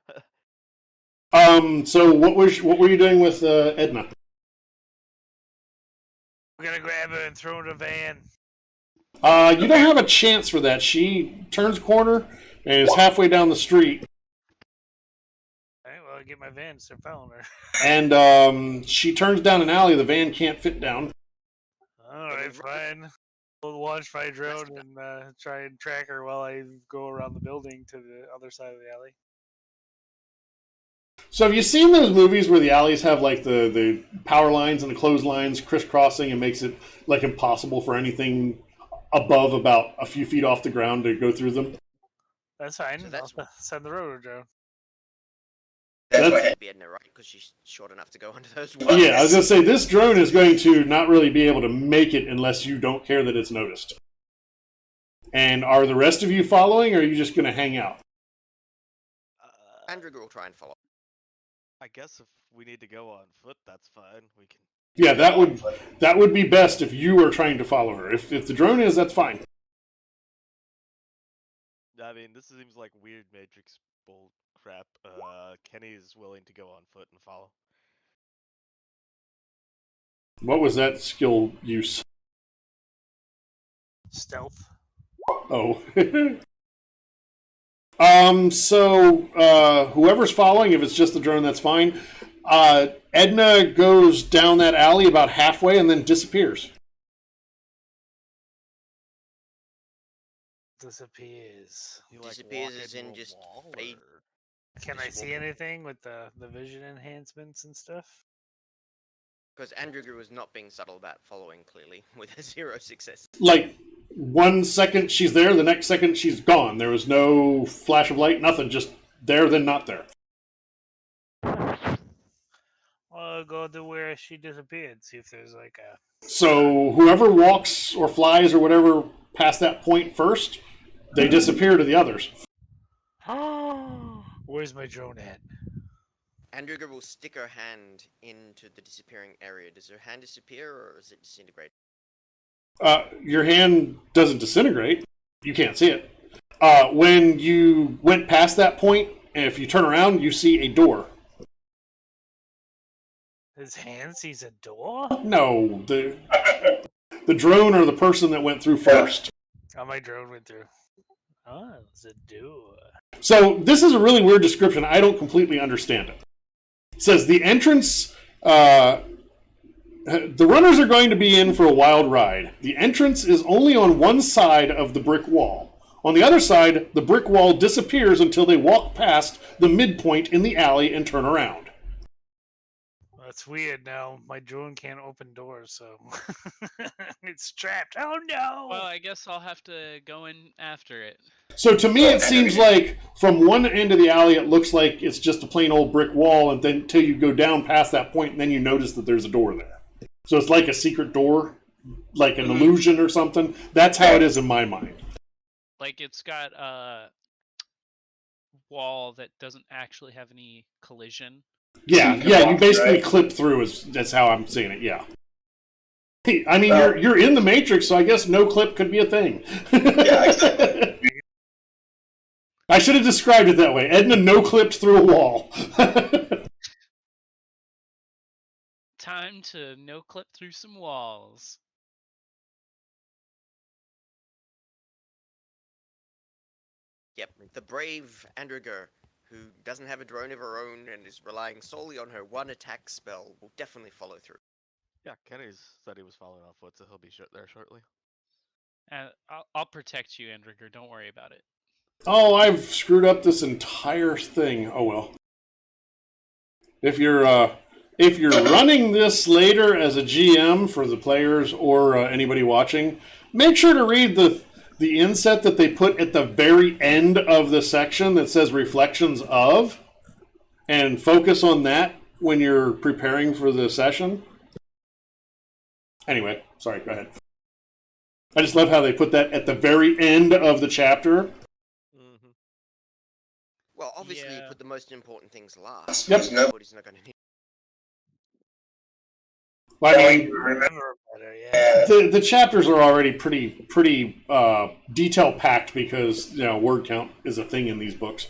So what were you doing with Edna? We're gonna grab her and throw her in a van. You don't have a chance for that. She turns a corner and is halfway down the street. Alright, well, I get my van and start following her. And she turns down an alley the van can't fit down. Alright, fine. We'll launch my drone and try and track her while I go around the building to the other side of the alley. So have you seen those movies where the alleys have like the power lines and the clotheslines crisscrossing and makes it like impossible for anything above about a few feet off the ground to go through them? That's fine. So that's- I'll send the rotor drone. That's- Be Edna, right? Because she's short enough to go under those Yeah, I was going to say, this drone is going to not really be able to make it unless you don't care that it's noticed. And are the rest of you following, or are you just going to hang out? Andrew will try and follow. I guess if we need to go on foot, that's fine. We can. Yeah, that would be best if you were trying to follow her. If the drone is, that's fine. I mean, this seems like weird Matrix bull crap. Kenny is willing to go on foot and follow. What was that skill use? Stealth. Oh. Whoever's following, if it's just the drone, that's fine. Edna goes down that alley about halfway and then disappears. Disappears. You like Disappears walk as into in a just wall, fade. or- Can I see anything with the vision enhancements and stuff? Because Andrew was not being subtle about following clearly with a 0 success. Like, 1 second she's there, the next second she's gone. There was no flash of light, nothing. Just there, then not there. I'll go to where she disappeared. See if there's like a. So whoever walks or flies or whatever past that point first, they disappear to the others. Where's my drone at? Andrew will stick her hand into the disappearing area. Does her hand disappear or is it disintegrate? Your hand doesn't disintegrate. You can't see it. When you went past that point, and if you turn around, you see a door. His hand sees a door? No, the drone or the person that went through first. Oh, my drone went through. Oh, it's a door. So this is a really weird description. I don't completely understand it. It says the entrance... the runners are going to be in for a wild ride. The entrance is only on one side of the brick wall. On the other side, the brick wall disappears until they walk past the midpoint in the alley and turn around. That's weird now. My drone can't open doors, so it's trapped. Oh no! Well, I guess I'll have to go in after it. So to me, it seems like from one end of the alley, it looks like it's just a plain old brick wall, and then until you go down past that point, and then you notice that there's a door there. So it's like a secret door, like an illusion or something. That's how it is in my mind. Like it's got a wall that doesn't actually have any collision. Yeah, you basically clip through. That's how I'm seeing it. Yeah. I mean, you're in the Matrix, so I guess no clip could be a thing. Yeah, exactly. I should have described it that way. Edna no clipped through a wall. Time to no clip through some walls. Yep, the brave Andriger, who doesn't have a drone of her own and is relying solely on her one attack spell, will definitely follow through. Yeah, Kenny's said he was following on foot, so he'll be there shortly. I'll protect you, Andriger. Don't worry about it. Oh, I've screwed up this entire thing. Oh well. If you're running this later as a GM for the players or anybody watching, make sure to read the inset that they put at the very end of the section that says reflections of, and focus on that when you're preparing for the session. Anyway, sorry, go ahead. I just love how they put that at the very end of the chapter. Mm-hmm. Well, obviously you Yeah. put the most important things last. Yep. Nobody's not going to need. Well, I mean, Remember better, yeah. the chapters are already pretty detail packed because word count is a thing in these books.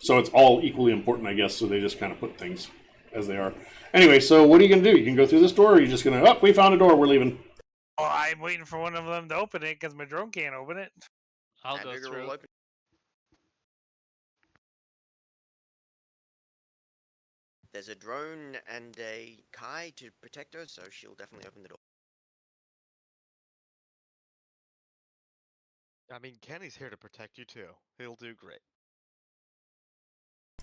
So it's all equally important, I guess. So they just kind of put things as they are. Anyway, so what are you going to do? You can go through this door, or are you just going to, oh, we found a door, we're leaving? Well, I'm waiting for one of them to open it because my drone can't open it. I'll go Andriger through. will open. There's a drone and a Kai to protect her, so she'll definitely open the door. I mean, Kenny's here to protect you too. He'll do great.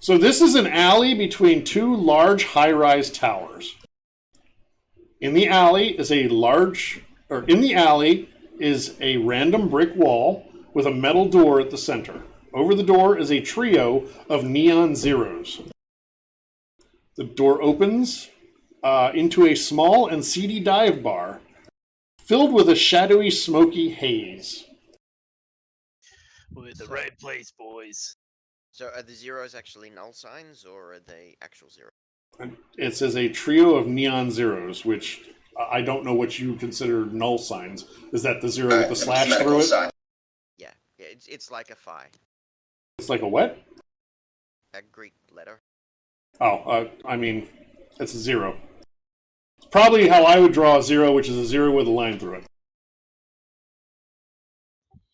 So this is an alley between two large high-rise towers. In the alley is a random brick wall with a metal door at the center. Over the door is a trio of neon zeros. The door opens into a small and seedy dive bar filled with a shadowy, smoky haze. We're in the right place, boys. So are the zeros actually null signs, or are they actual zeros? It says a trio of neon zeros, which I don't know what you consider null signs. Is that the zero with the slash through it? Yeah, it's like a phi, It's like a what? a Greek letter. Oh, I mean, That's a 0. It's probably how I would draw a 0, which is a 0 with a line through it.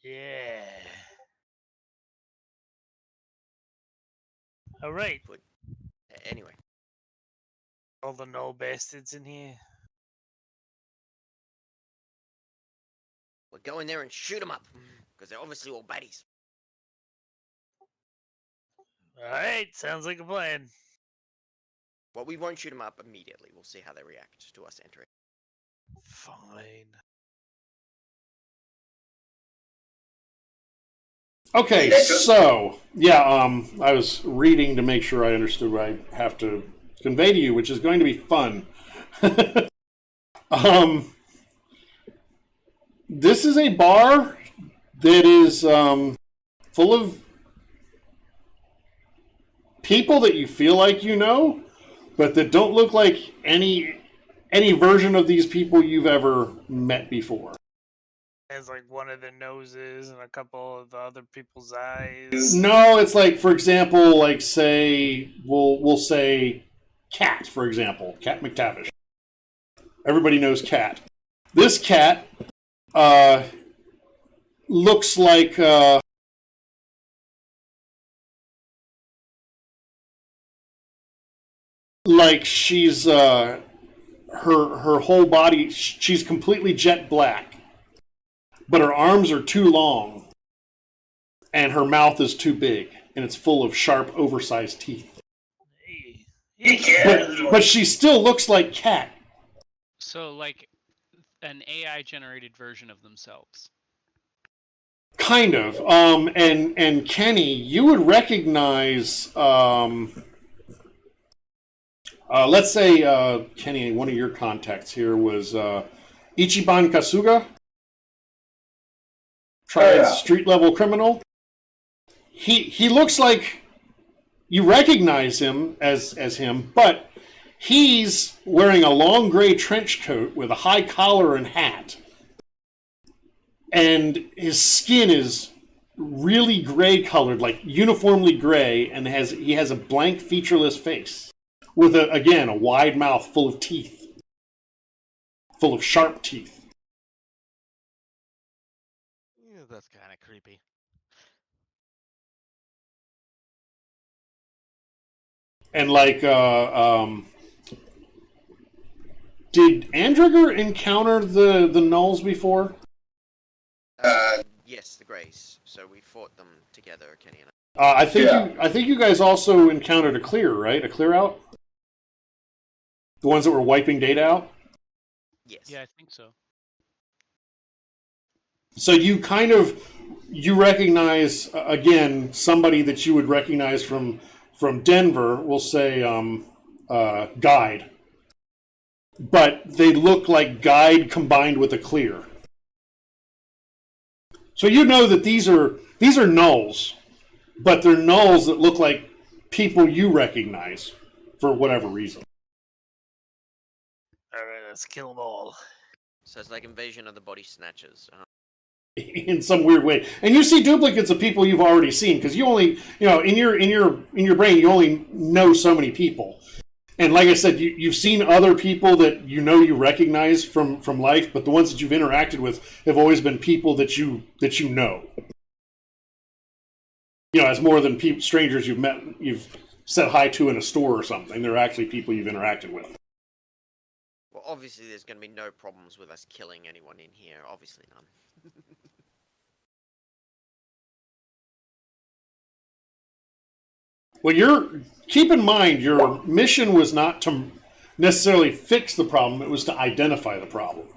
Yeah. All right. Anyway. All the null bastards in here. We'll go in there and shoot them up, because they're obviously all baddies. All right, sounds like a plan. Well, we won't shoot them up immediately. We'll see how they react to us entering. Fine. Okay, so yeah, I was reading to make sure I understood what I have to convey to you, which is going to be fun. This is a bar that is full of people that you feel like you know, but that don't look like any version of these people you've ever met before. Has like one of the noses and a couple of the other people's eyes. No, it's like, for example, like say we'll say Cat, for example, Cat McTavish. Everybody knows Cat. This cat looks like she's her whole body. She's completely jet black, but her arms are too long, and her mouth is too big, and it's full of sharp, oversized teeth. But she still looks like Cat. So, like an AI-generated version of themselves. Kind of. And Kenny, you would recognize, let's say, Kenny, one of your contacts here was Ichiban Kasuga, tried street-level criminal. He looks like you recognize him as him, but he's wearing a long gray trench coat with a high collar and hat. And his skin is really gray colored, like uniformly gray, and he has a blank, featureless face with, a wide mouth full of teeth, full of sharp teeth. Yeah, that's kind of creepy. And like, did Andrigger encounter the Nulls before? Yes, the Greys. So we fought them together, Kenny and I. I think you guys also encountered a clear, right? A clear out? The ones that were wiping data out? Yes. Yeah, I think so. So you you recognize, again, somebody that you would recognize from Denver, we'll say Guide. But they look like Guide combined with a clear. So you know that these are Nulls, but they're Nulls that look like people you recognize for whatever reason. All right, let's kill them all. So it's like Invasion of the Body Snatchers. In some weird way, and you see duplicates of people you've already seen because you only, in your brain, you only know so many people. And like I said, you've seen other people that you recognize from life, but the ones that you've interacted with have always been people that you know. As more than strangers you've met, you've said hi to in a store or something. They're actually people you've interacted with. Well, obviously there's going to be no problems with us killing anyone in here. Obviously none. Well, keep in mind your mission was not to necessarily fix the problem; it was to identify the problem.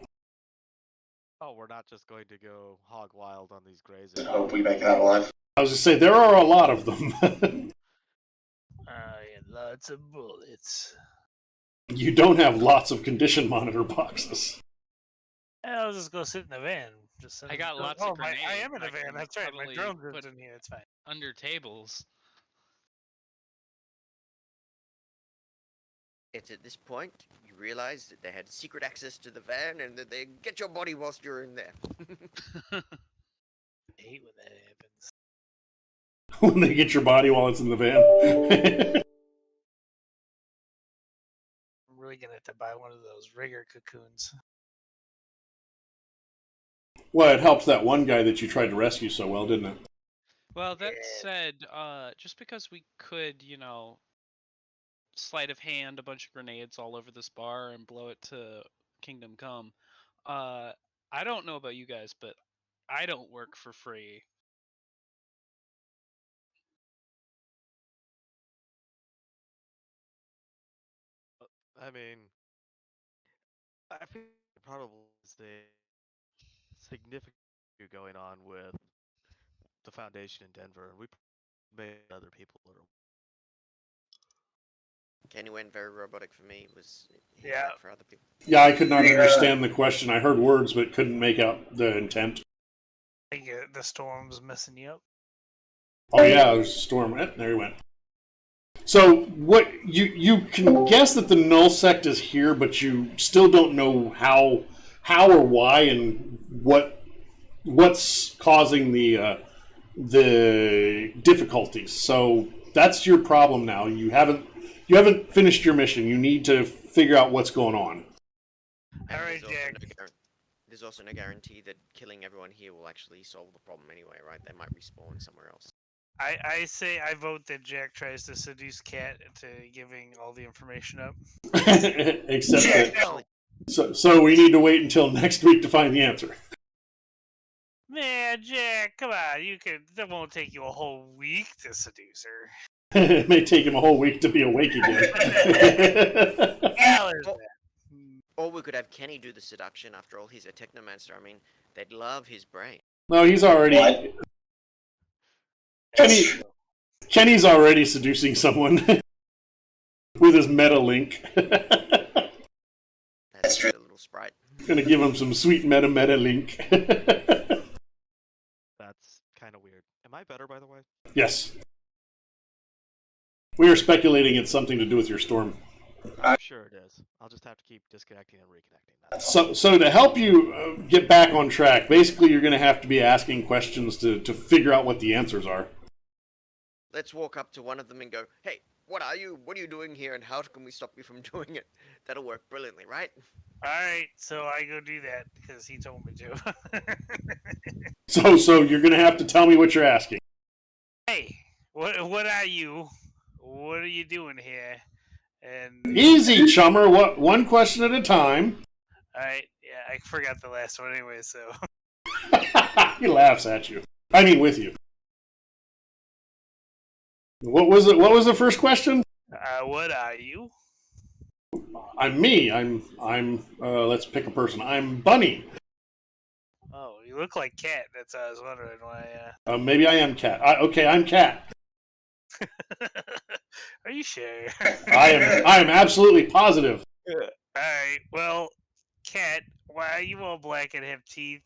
Oh, we're not just going to go hog wild on these Greys. I hope we make it out alive. I was going to say there are a lot of them. Lots of bullets. You don't have lots of condition monitor boxes. I'll just go sit in the van. I got lots of grenades. I am in the van. That's right. My probably drone put is in here. It's fine. under tables. It's at this point you realize that they had secret access to the van and that they get your body whilst you're in there. I hate when that happens. When they get your body while it's in the van. really gonna have to buy one of those rigger cocoons. Well, it helps that one guy that you tried to rescue so well, didn't it? Well, that Yeah. said, just because we could, sleight of hand a bunch of grenades all over this bar and blow it to Kingdom Come, I don't know about you guys, but I don't work for free. I mean, I feel probably is a significant issue going on with the Foundation in Denver, and we made other people that are. Kenny went very robotic for me. Was he Yeah. right for other people? Yeah, I could not understand the question. I heard words, but couldn't make out the intent. I think the storm's messing you up. Oh yeah, there's a storm. There he went. So what you can guess that the null sect is here, but you still don't know how or why and what's causing the difficulties. So that's your problem now. You haven't finished your mission. You need to figure out what's going on. And All right, Jack. There's also no guarantee that killing everyone here will actually solve the problem anyway, right? They might respawn somewhere else. I say I vote that Jack tries to seduce Cat into giving all the information up. Except Yeah, that, so we need to wait until next week to find the answer. Man, Jack, come on! That won't take you a whole week to seduce her. It may take him a whole week to be awake again. Or we could have Kenny do the seduction. After all, he's a technomancer. I mean, they'd love his brain. No, he's already. What? Kenny's already seducing someone with his meta link. That's true. A little sprite. Gonna give him some sweet meta link. That's kind of weird. Am I better, by the way? Yes. We are speculating it's something to do with your storm. I'm sure it is. I'll just have to keep disconnecting and reconnecting. That's all. So to help you get back on track, basically you're going to have to be asking questions to figure out what the answers are. Let's walk up to one of them and go, "Hey, what are you? What are you doing here? And how can we stop you from doing it?" That'll work brilliantly, right? All right, so I go do that because he told me to. So you're going to have to tell me what you're asking. Hey, what are you? What are you doing here? And Easy, chummer. What one question at a time. all right, yeah, I forgot the last one anyway. So He laughs at you. I mean, with you. What was it? What was the first question? what are you? I'm me. I'm. Let's pick a person. I'm Bunny. Oh, you look like Cat. That's how I was wondering why. Maybe I am Cat. Okay, I'm Cat. Are you sure? I am absolutely positive. Alright, well, Cat, why are you all black and have teeth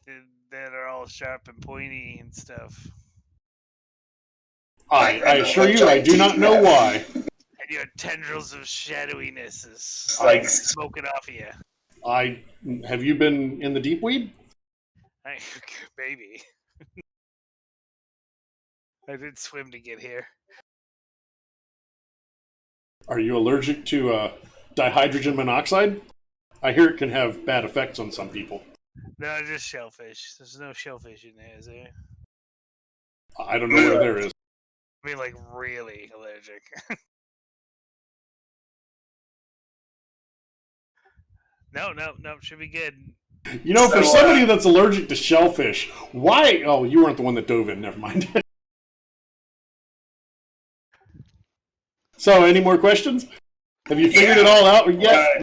that are all sharp and pointy and stuff? I assure you, I do not know why. And your tendrils of shadowiness is Like- smoking off of you. Have you been in the deep weed? Maybe. I did swim to get here. Are you allergic to dihydrogen monoxide? I hear it can have bad effects on some people. No, just shellfish. There's no shellfish in there, is there? I don't know where there is. I mean, like, really allergic. No, should be good. You know, for somebody that's allergic to shellfish, why? Oh, you weren't the one that dove in. Never mind. So, any more questions? Have you figured it all out yet?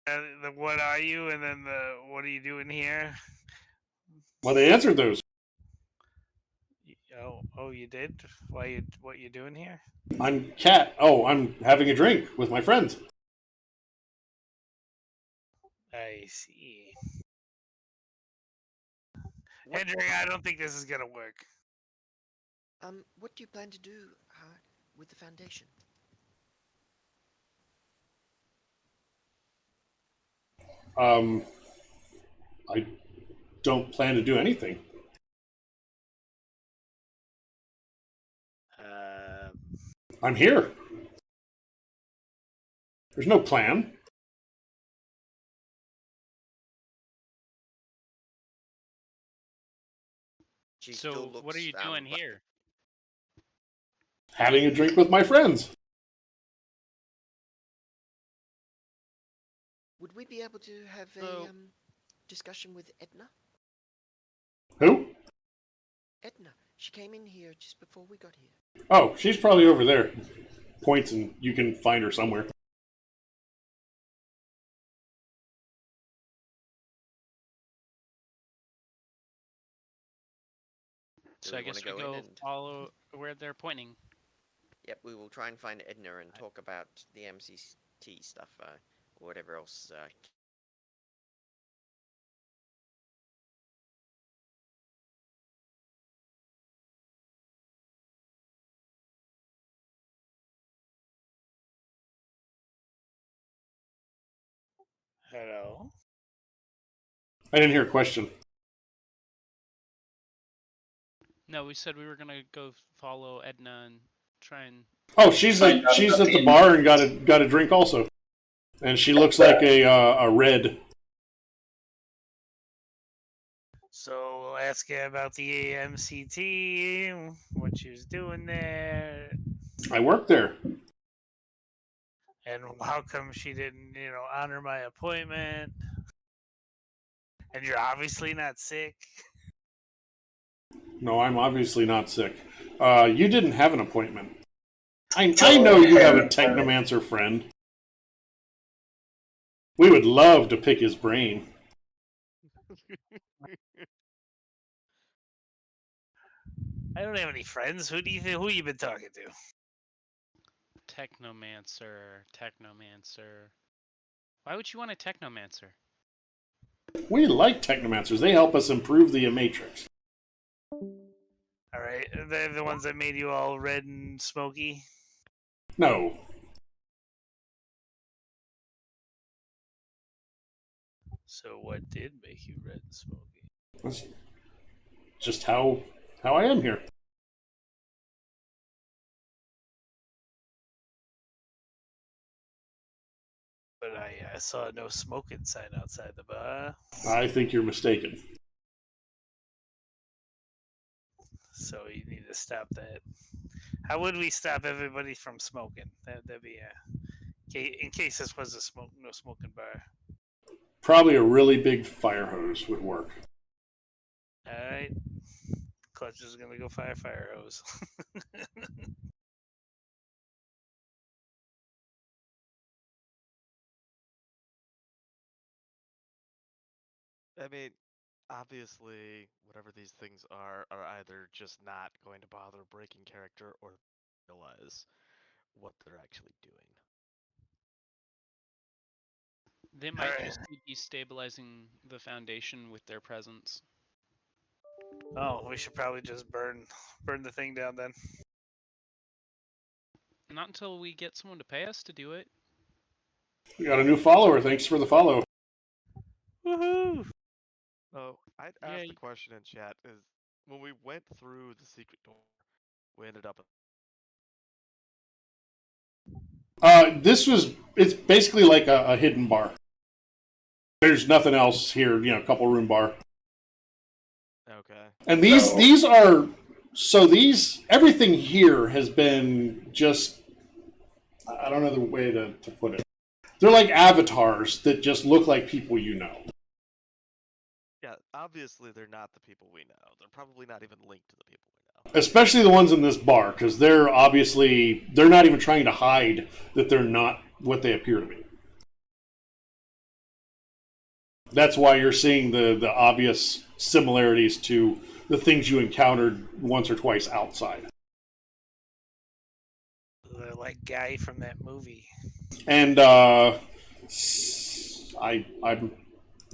The what are you, and then the what are you doing here? Well, they answered those. Oh, you did? What you doing here? I'm Cat. Oh, I'm having a drink with my friends. I see. Hendrik, I don't think this is gonna work. What do you plan to do with the Foundation? I don't plan to do anything. I'm here. There's no plan. She So still looks. what are you doing here? Having a drink with my friends. Would we be able to have So- a discussion with Edna? Who? Edna. She came in here just before we got here. Oh, she's probably over there. Points, and you can find her somewhere. So I we wanna guess we go go in and- follow where they're pointing. Yep, we will try and find Edna and talk about the MCT stuff, or whatever else. Hello. I didn't hear a question. No, we said we were gonna go follow Edna and try and. Oh, she's at the bar and got a drink also, and she looks like a red. So we'll ask you about the AMCT, what she was doing there, I work there. and how come she didn't, honor my appointment. And you're obviously not sick. No, I'm obviously not sick. You didn't have an appointment. I know you have a technomancer friend. We would love to pick his brain. I don't have any friends. Who you been talking to? Technomancer. Why would you want a technomancer? We like technomancers. They help us improve the matrix. All right, they're the ones that made you all red and smoky. No. So what did make you red and smoky? That's just how I am here. But I saw a no smoking sign outside the bar. I think you're mistaken. So you need to stop that. How would we stop everybody from smoking? That'd be in case this was a no smoking bar. Probably a really big fire hose would work. All right, Clutch is gonna go fire hose. I mean, obviously, whatever these things are either just not going to bother breaking character or realize what they're actually doing. They might Alright. just be destabilizing the Foundation with their presence. Oh, we should probably just burn the thing down then. Not until we get someone to pay us to do it. We got a new follower. Thanks for the follow. Woohoo! Oh, I'd ask the question in chat is when we went through the secret door, we ended up. It's basically like a hidden bar. There's nothing else here, a couple room bar. Okay. And everything here has been just, I don't know the way to put it. They're like avatars that just look like people you know. Yeah, obviously they're not the people we know. They're probably not even linked to the people we know. Especially the ones in this bar, because they're not even trying to hide that they're not what they appear to be. That's why you're seeing the obvious similarities to the things you encountered once or twice outside. They're like Guy from that movie. And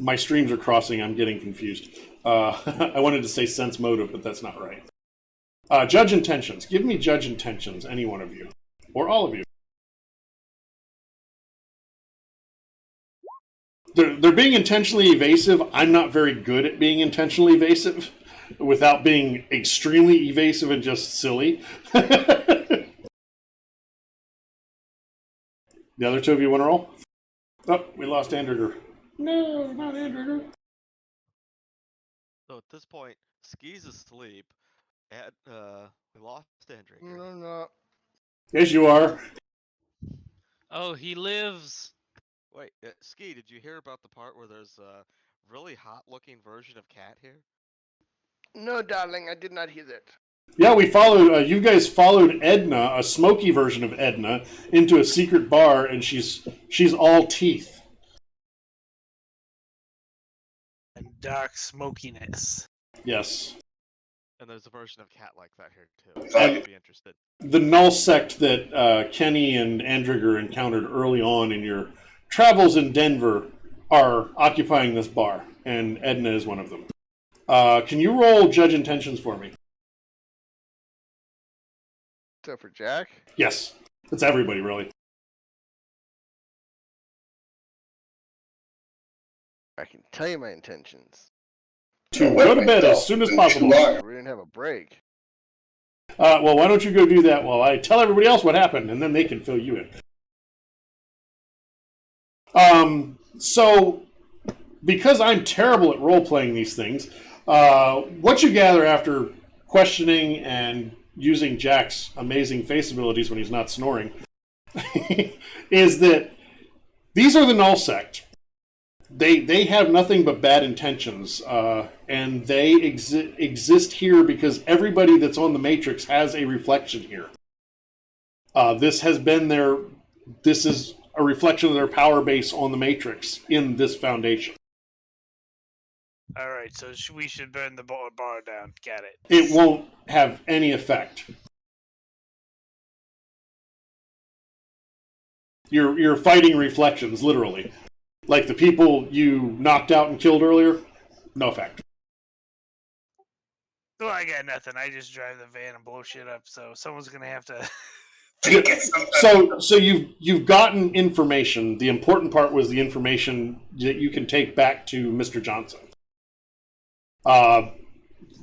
my streams are crossing. I'm getting confused. I wanted to say sense motive, but that's not right. Judge intentions. Give me judge intentions, any one of you. Or all of you. They're being intentionally evasive. I'm not very good at being intentionally evasive without being extremely evasive and just silly. The other two of you want to roll? Oh, we lost Andrew. No, not Andrew. So at this point, Ski's asleep. And we lost Andrew. No. Yes, you are. Oh, he lives. Wait, Ski, did you hear about the part where there's a really hot-looking version of Cat here? No, darling, I did not hear that. Yeah, we followed. You guys followed Edna, a smoky version of Edna, into a secret bar, and she's all teeth. And dark smokiness. Yes. And there's a version of Cat like that here too. I'd be interested. The null sect that Kenny and Andrigger encountered early on in your travels in Denver are occupying this bar, and Edna is one of them. Can you roll Judge Intentions for me? Except for Jack. Yes. It's everybody, really. I can tell you my intentions. To go to bed as soon as possible. We didn't have a break. Well, why don't you go do that while I tell everybody else what happened, and then they can fill you in. So, because I'm terrible at role-playing these things, what you gather after questioning and using Jack's amazing face abilities when he's not snoring is that these are the Null Sect. They have nothing but bad intentions, and they exist here because everybody that's on the Matrix has a reflection here. This is a reflection of their power base on the Matrix in this foundation. All right, so we should burn the bar down. Got it. It won't have any effect. You're fighting reflections, literally. Like the people you knocked out and killed earlier, no effect. Well, I got nothing. I just drive the van and blow shit up. So someone's gonna have to. So you've gotten information. The important part was the information that you can take back to Mr. Johnson.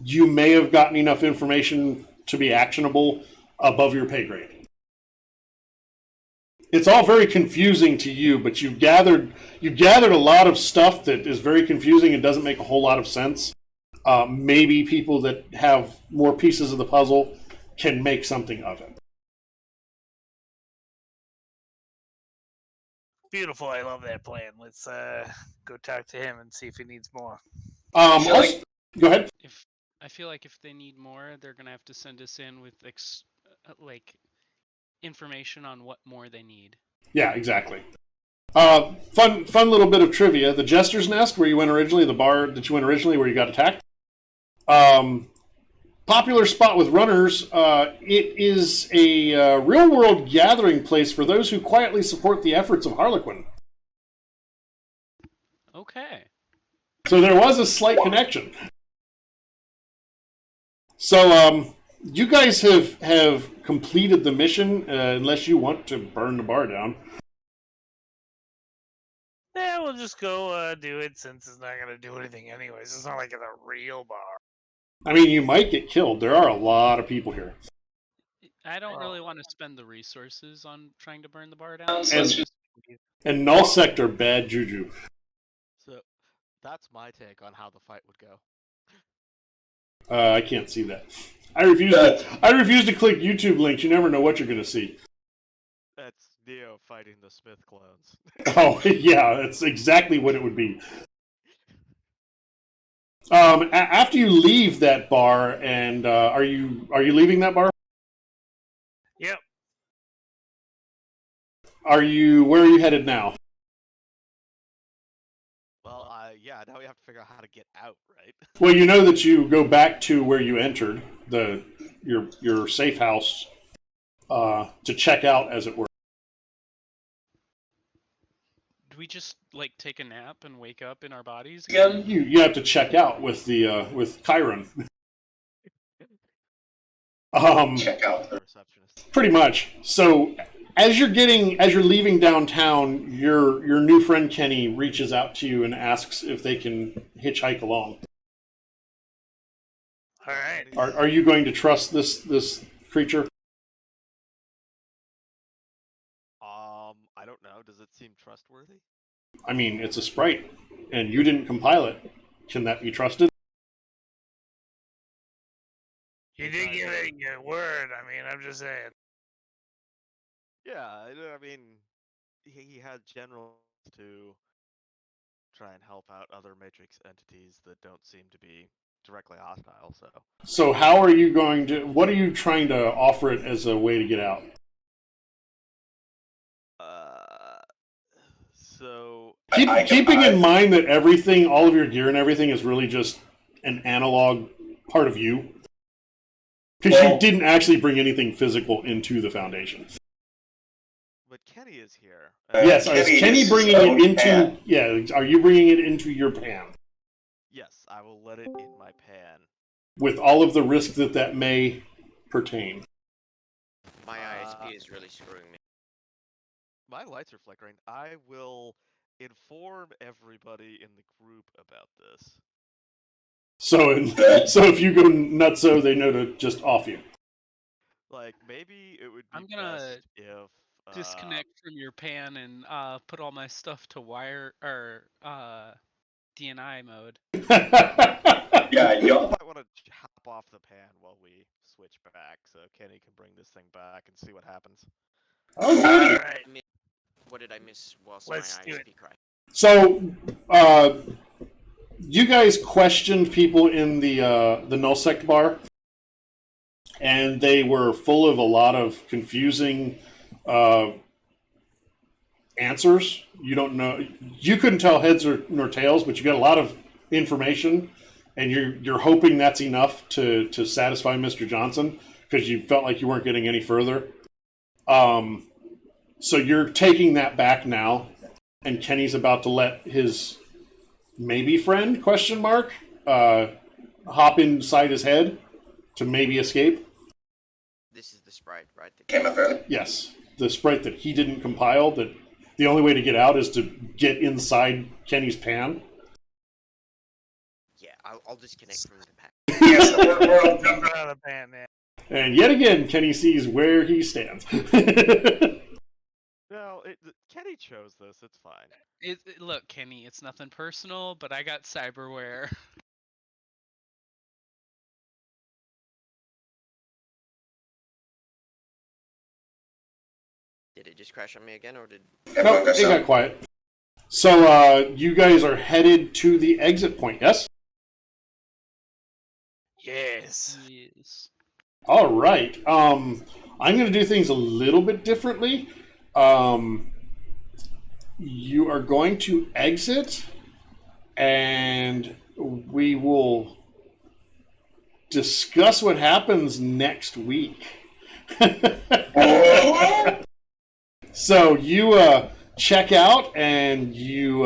You may have gotten enough information to be actionable above your pay grade. It's all very confusing to you, but you've gathered a lot of stuff that is very confusing and doesn't make a whole lot of sense. Maybe people that have more pieces of the puzzle can make something of it. Beautiful. I love that plan. Let's go talk to him and see if he needs more. Go ahead. I feel like if they need more, they're gonna have to send us in with information on what more they need. Yeah, exactly. Fun little bit of trivia. The Jester's Nest, where you went originally, the bar that you went originally, where you got attacked. Popular spot with runners. It is a real-world gathering place for those who quietly support the efforts of Harlequin. Okay. So there was a slight connection. So you guys have completed the mission, unless you want to burn the bar down. Yeah, we'll just go do it since it's not gonna do anything anyways. It's not like it's a real bar. I mean, you might get killed. There are a lot of people here. I don't really want to spend the resources on trying to burn the bar down. And Null Sect are bad juju. So that's my take on how the fight would go. I can't see that. I refuse to click YouTube links. You never know what you're going to see. That's Neo fighting the Smith clones. Oh, yeah, that's exactly what it would be. After you leave that bar, and are you leaving that bar? Yep. Where are you headed now? Well, yeah, now we have to figure out how to get out, right? Well, you know that you go back to where you entered, your safe house, to check out, as it were. Do we just take a nap and wake up in our bodies again? You have to check out with the with Chiron. Check out. Pretty much. So as you're leaving downtown, your new friend Kenny reaches out to you and asks if they can hitchhike along. All right. Are you going to trust this creature? I don't know. Does it seem trustworthy? I mean, it's a sprite, and you didn't compile it. Can that be trusted? You did give it your word. I mean, I'm just saying. Yeah, I mean, he had generals to try and help out other Matrix entities that don't seem to be directly hostile. So how are you going to? What are you trying to offer it as a way to get out? So Keeping in mind that everything, all of your gear and everything, is really just an analog part of you, because you didn't actually bring anything physical into the Foundation. But Kenny is here. Yes, is Kenny bringing it into? Yeah, are you bringing it into your pan? Yes, I will let it in my pan. With all of the risk that may pertain. My ISP is really screwing me. My lights are flickering. I will inform everybody in the group about this. So if you go nutso, they know to just off you. Like, maybe it would be I'm gonna best if disconnect from your pan and put all my stuff to wire or DNI mode. Yeah, you might want to hop off the pan while we switch back, so Kenny can bring this thing back and see what happens. Okay. Right. What did I miss whilst Let's my do ISP crashed? So, you guys questioned people in the nullsect bar, and they were full of a lot of confusing answers. You don't know. You couldn't tell heads nor tails, but you got a lot of information, and you're hoping that's enough to satisfy Mr. Johnson, because you felt like you weren't getting any further. So you're taking that back now, and Kenny's about to let his maybe friend hop inside his head to maybe escape. This is the sprite, right? came up early. Yes, the sprite that he didn't compile. That the only way to get out is to get inside Kenny's pan. Yeah, I'll disconnect from the pack. Yes, we're all Jump out of the pan, man. And yet again, Kenny sees where he stands. No, Kenny chose this. It's fine. Look, Kenny, it's nothing personal, but I got cyberware. Did it just crash on me again, or did? No, it got quiet. So you guys are headed to the exit point, yes? Yes. Yes. All right. I'm going to do things a little bit differently. You are going to exit, and we will discuss what happens next week. So you check out, and you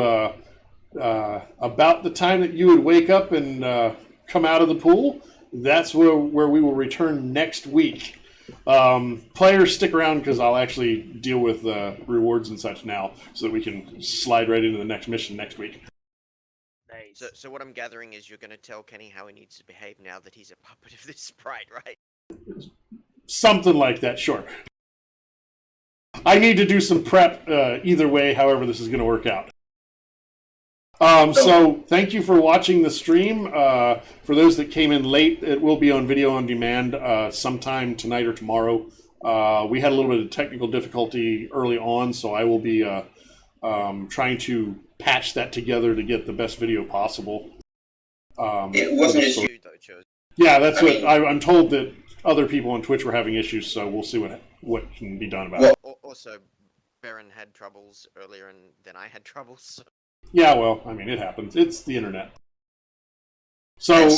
about the time that you would wake up and come out of the pool, that's where we will return next week. Players, stick around, because I'll actually deal with rewards and such now, so that we can slide right into the next mission next week. Nice. So what I'm gathering is you're going to tell Kenny how he needs to behave now that he's a puppet of this sprite, right? Something like that, sure. I need to do some prep either way, however this is going to work out. So thank you for watching the stream. For those that came in late, it will be on video on demand sometime tonight or tomorrow. We had a little bit of technical difficulty early on, so I will be trying to patch that together to get the best video possible. It wasn't You, though, chose. Yeah, that's what I'm told, that other people on Twitch were having issues, so we'll see what can be done about it. Also, Baron had troubles earlier, and then I had troubles. So. Yeah, well, I mean, it happens. It's the internet. So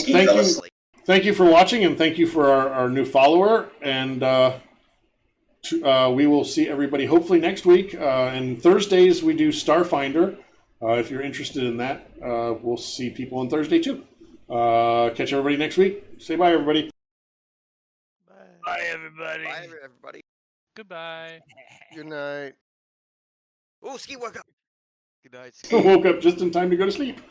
thank you for watching, and thank you for our new follower, and we will see everybody hopefully next week. And Thursdays we do Starfinder. If you're interested in that, we'll see people on Thursday too. Catch everybody next week. Say bye, everybody. Bye. Bye, everybody. Bye, everybody. Goodbye. Good night. Oh, Ski, woke up. Good night. Woke up just in time to go to sleep.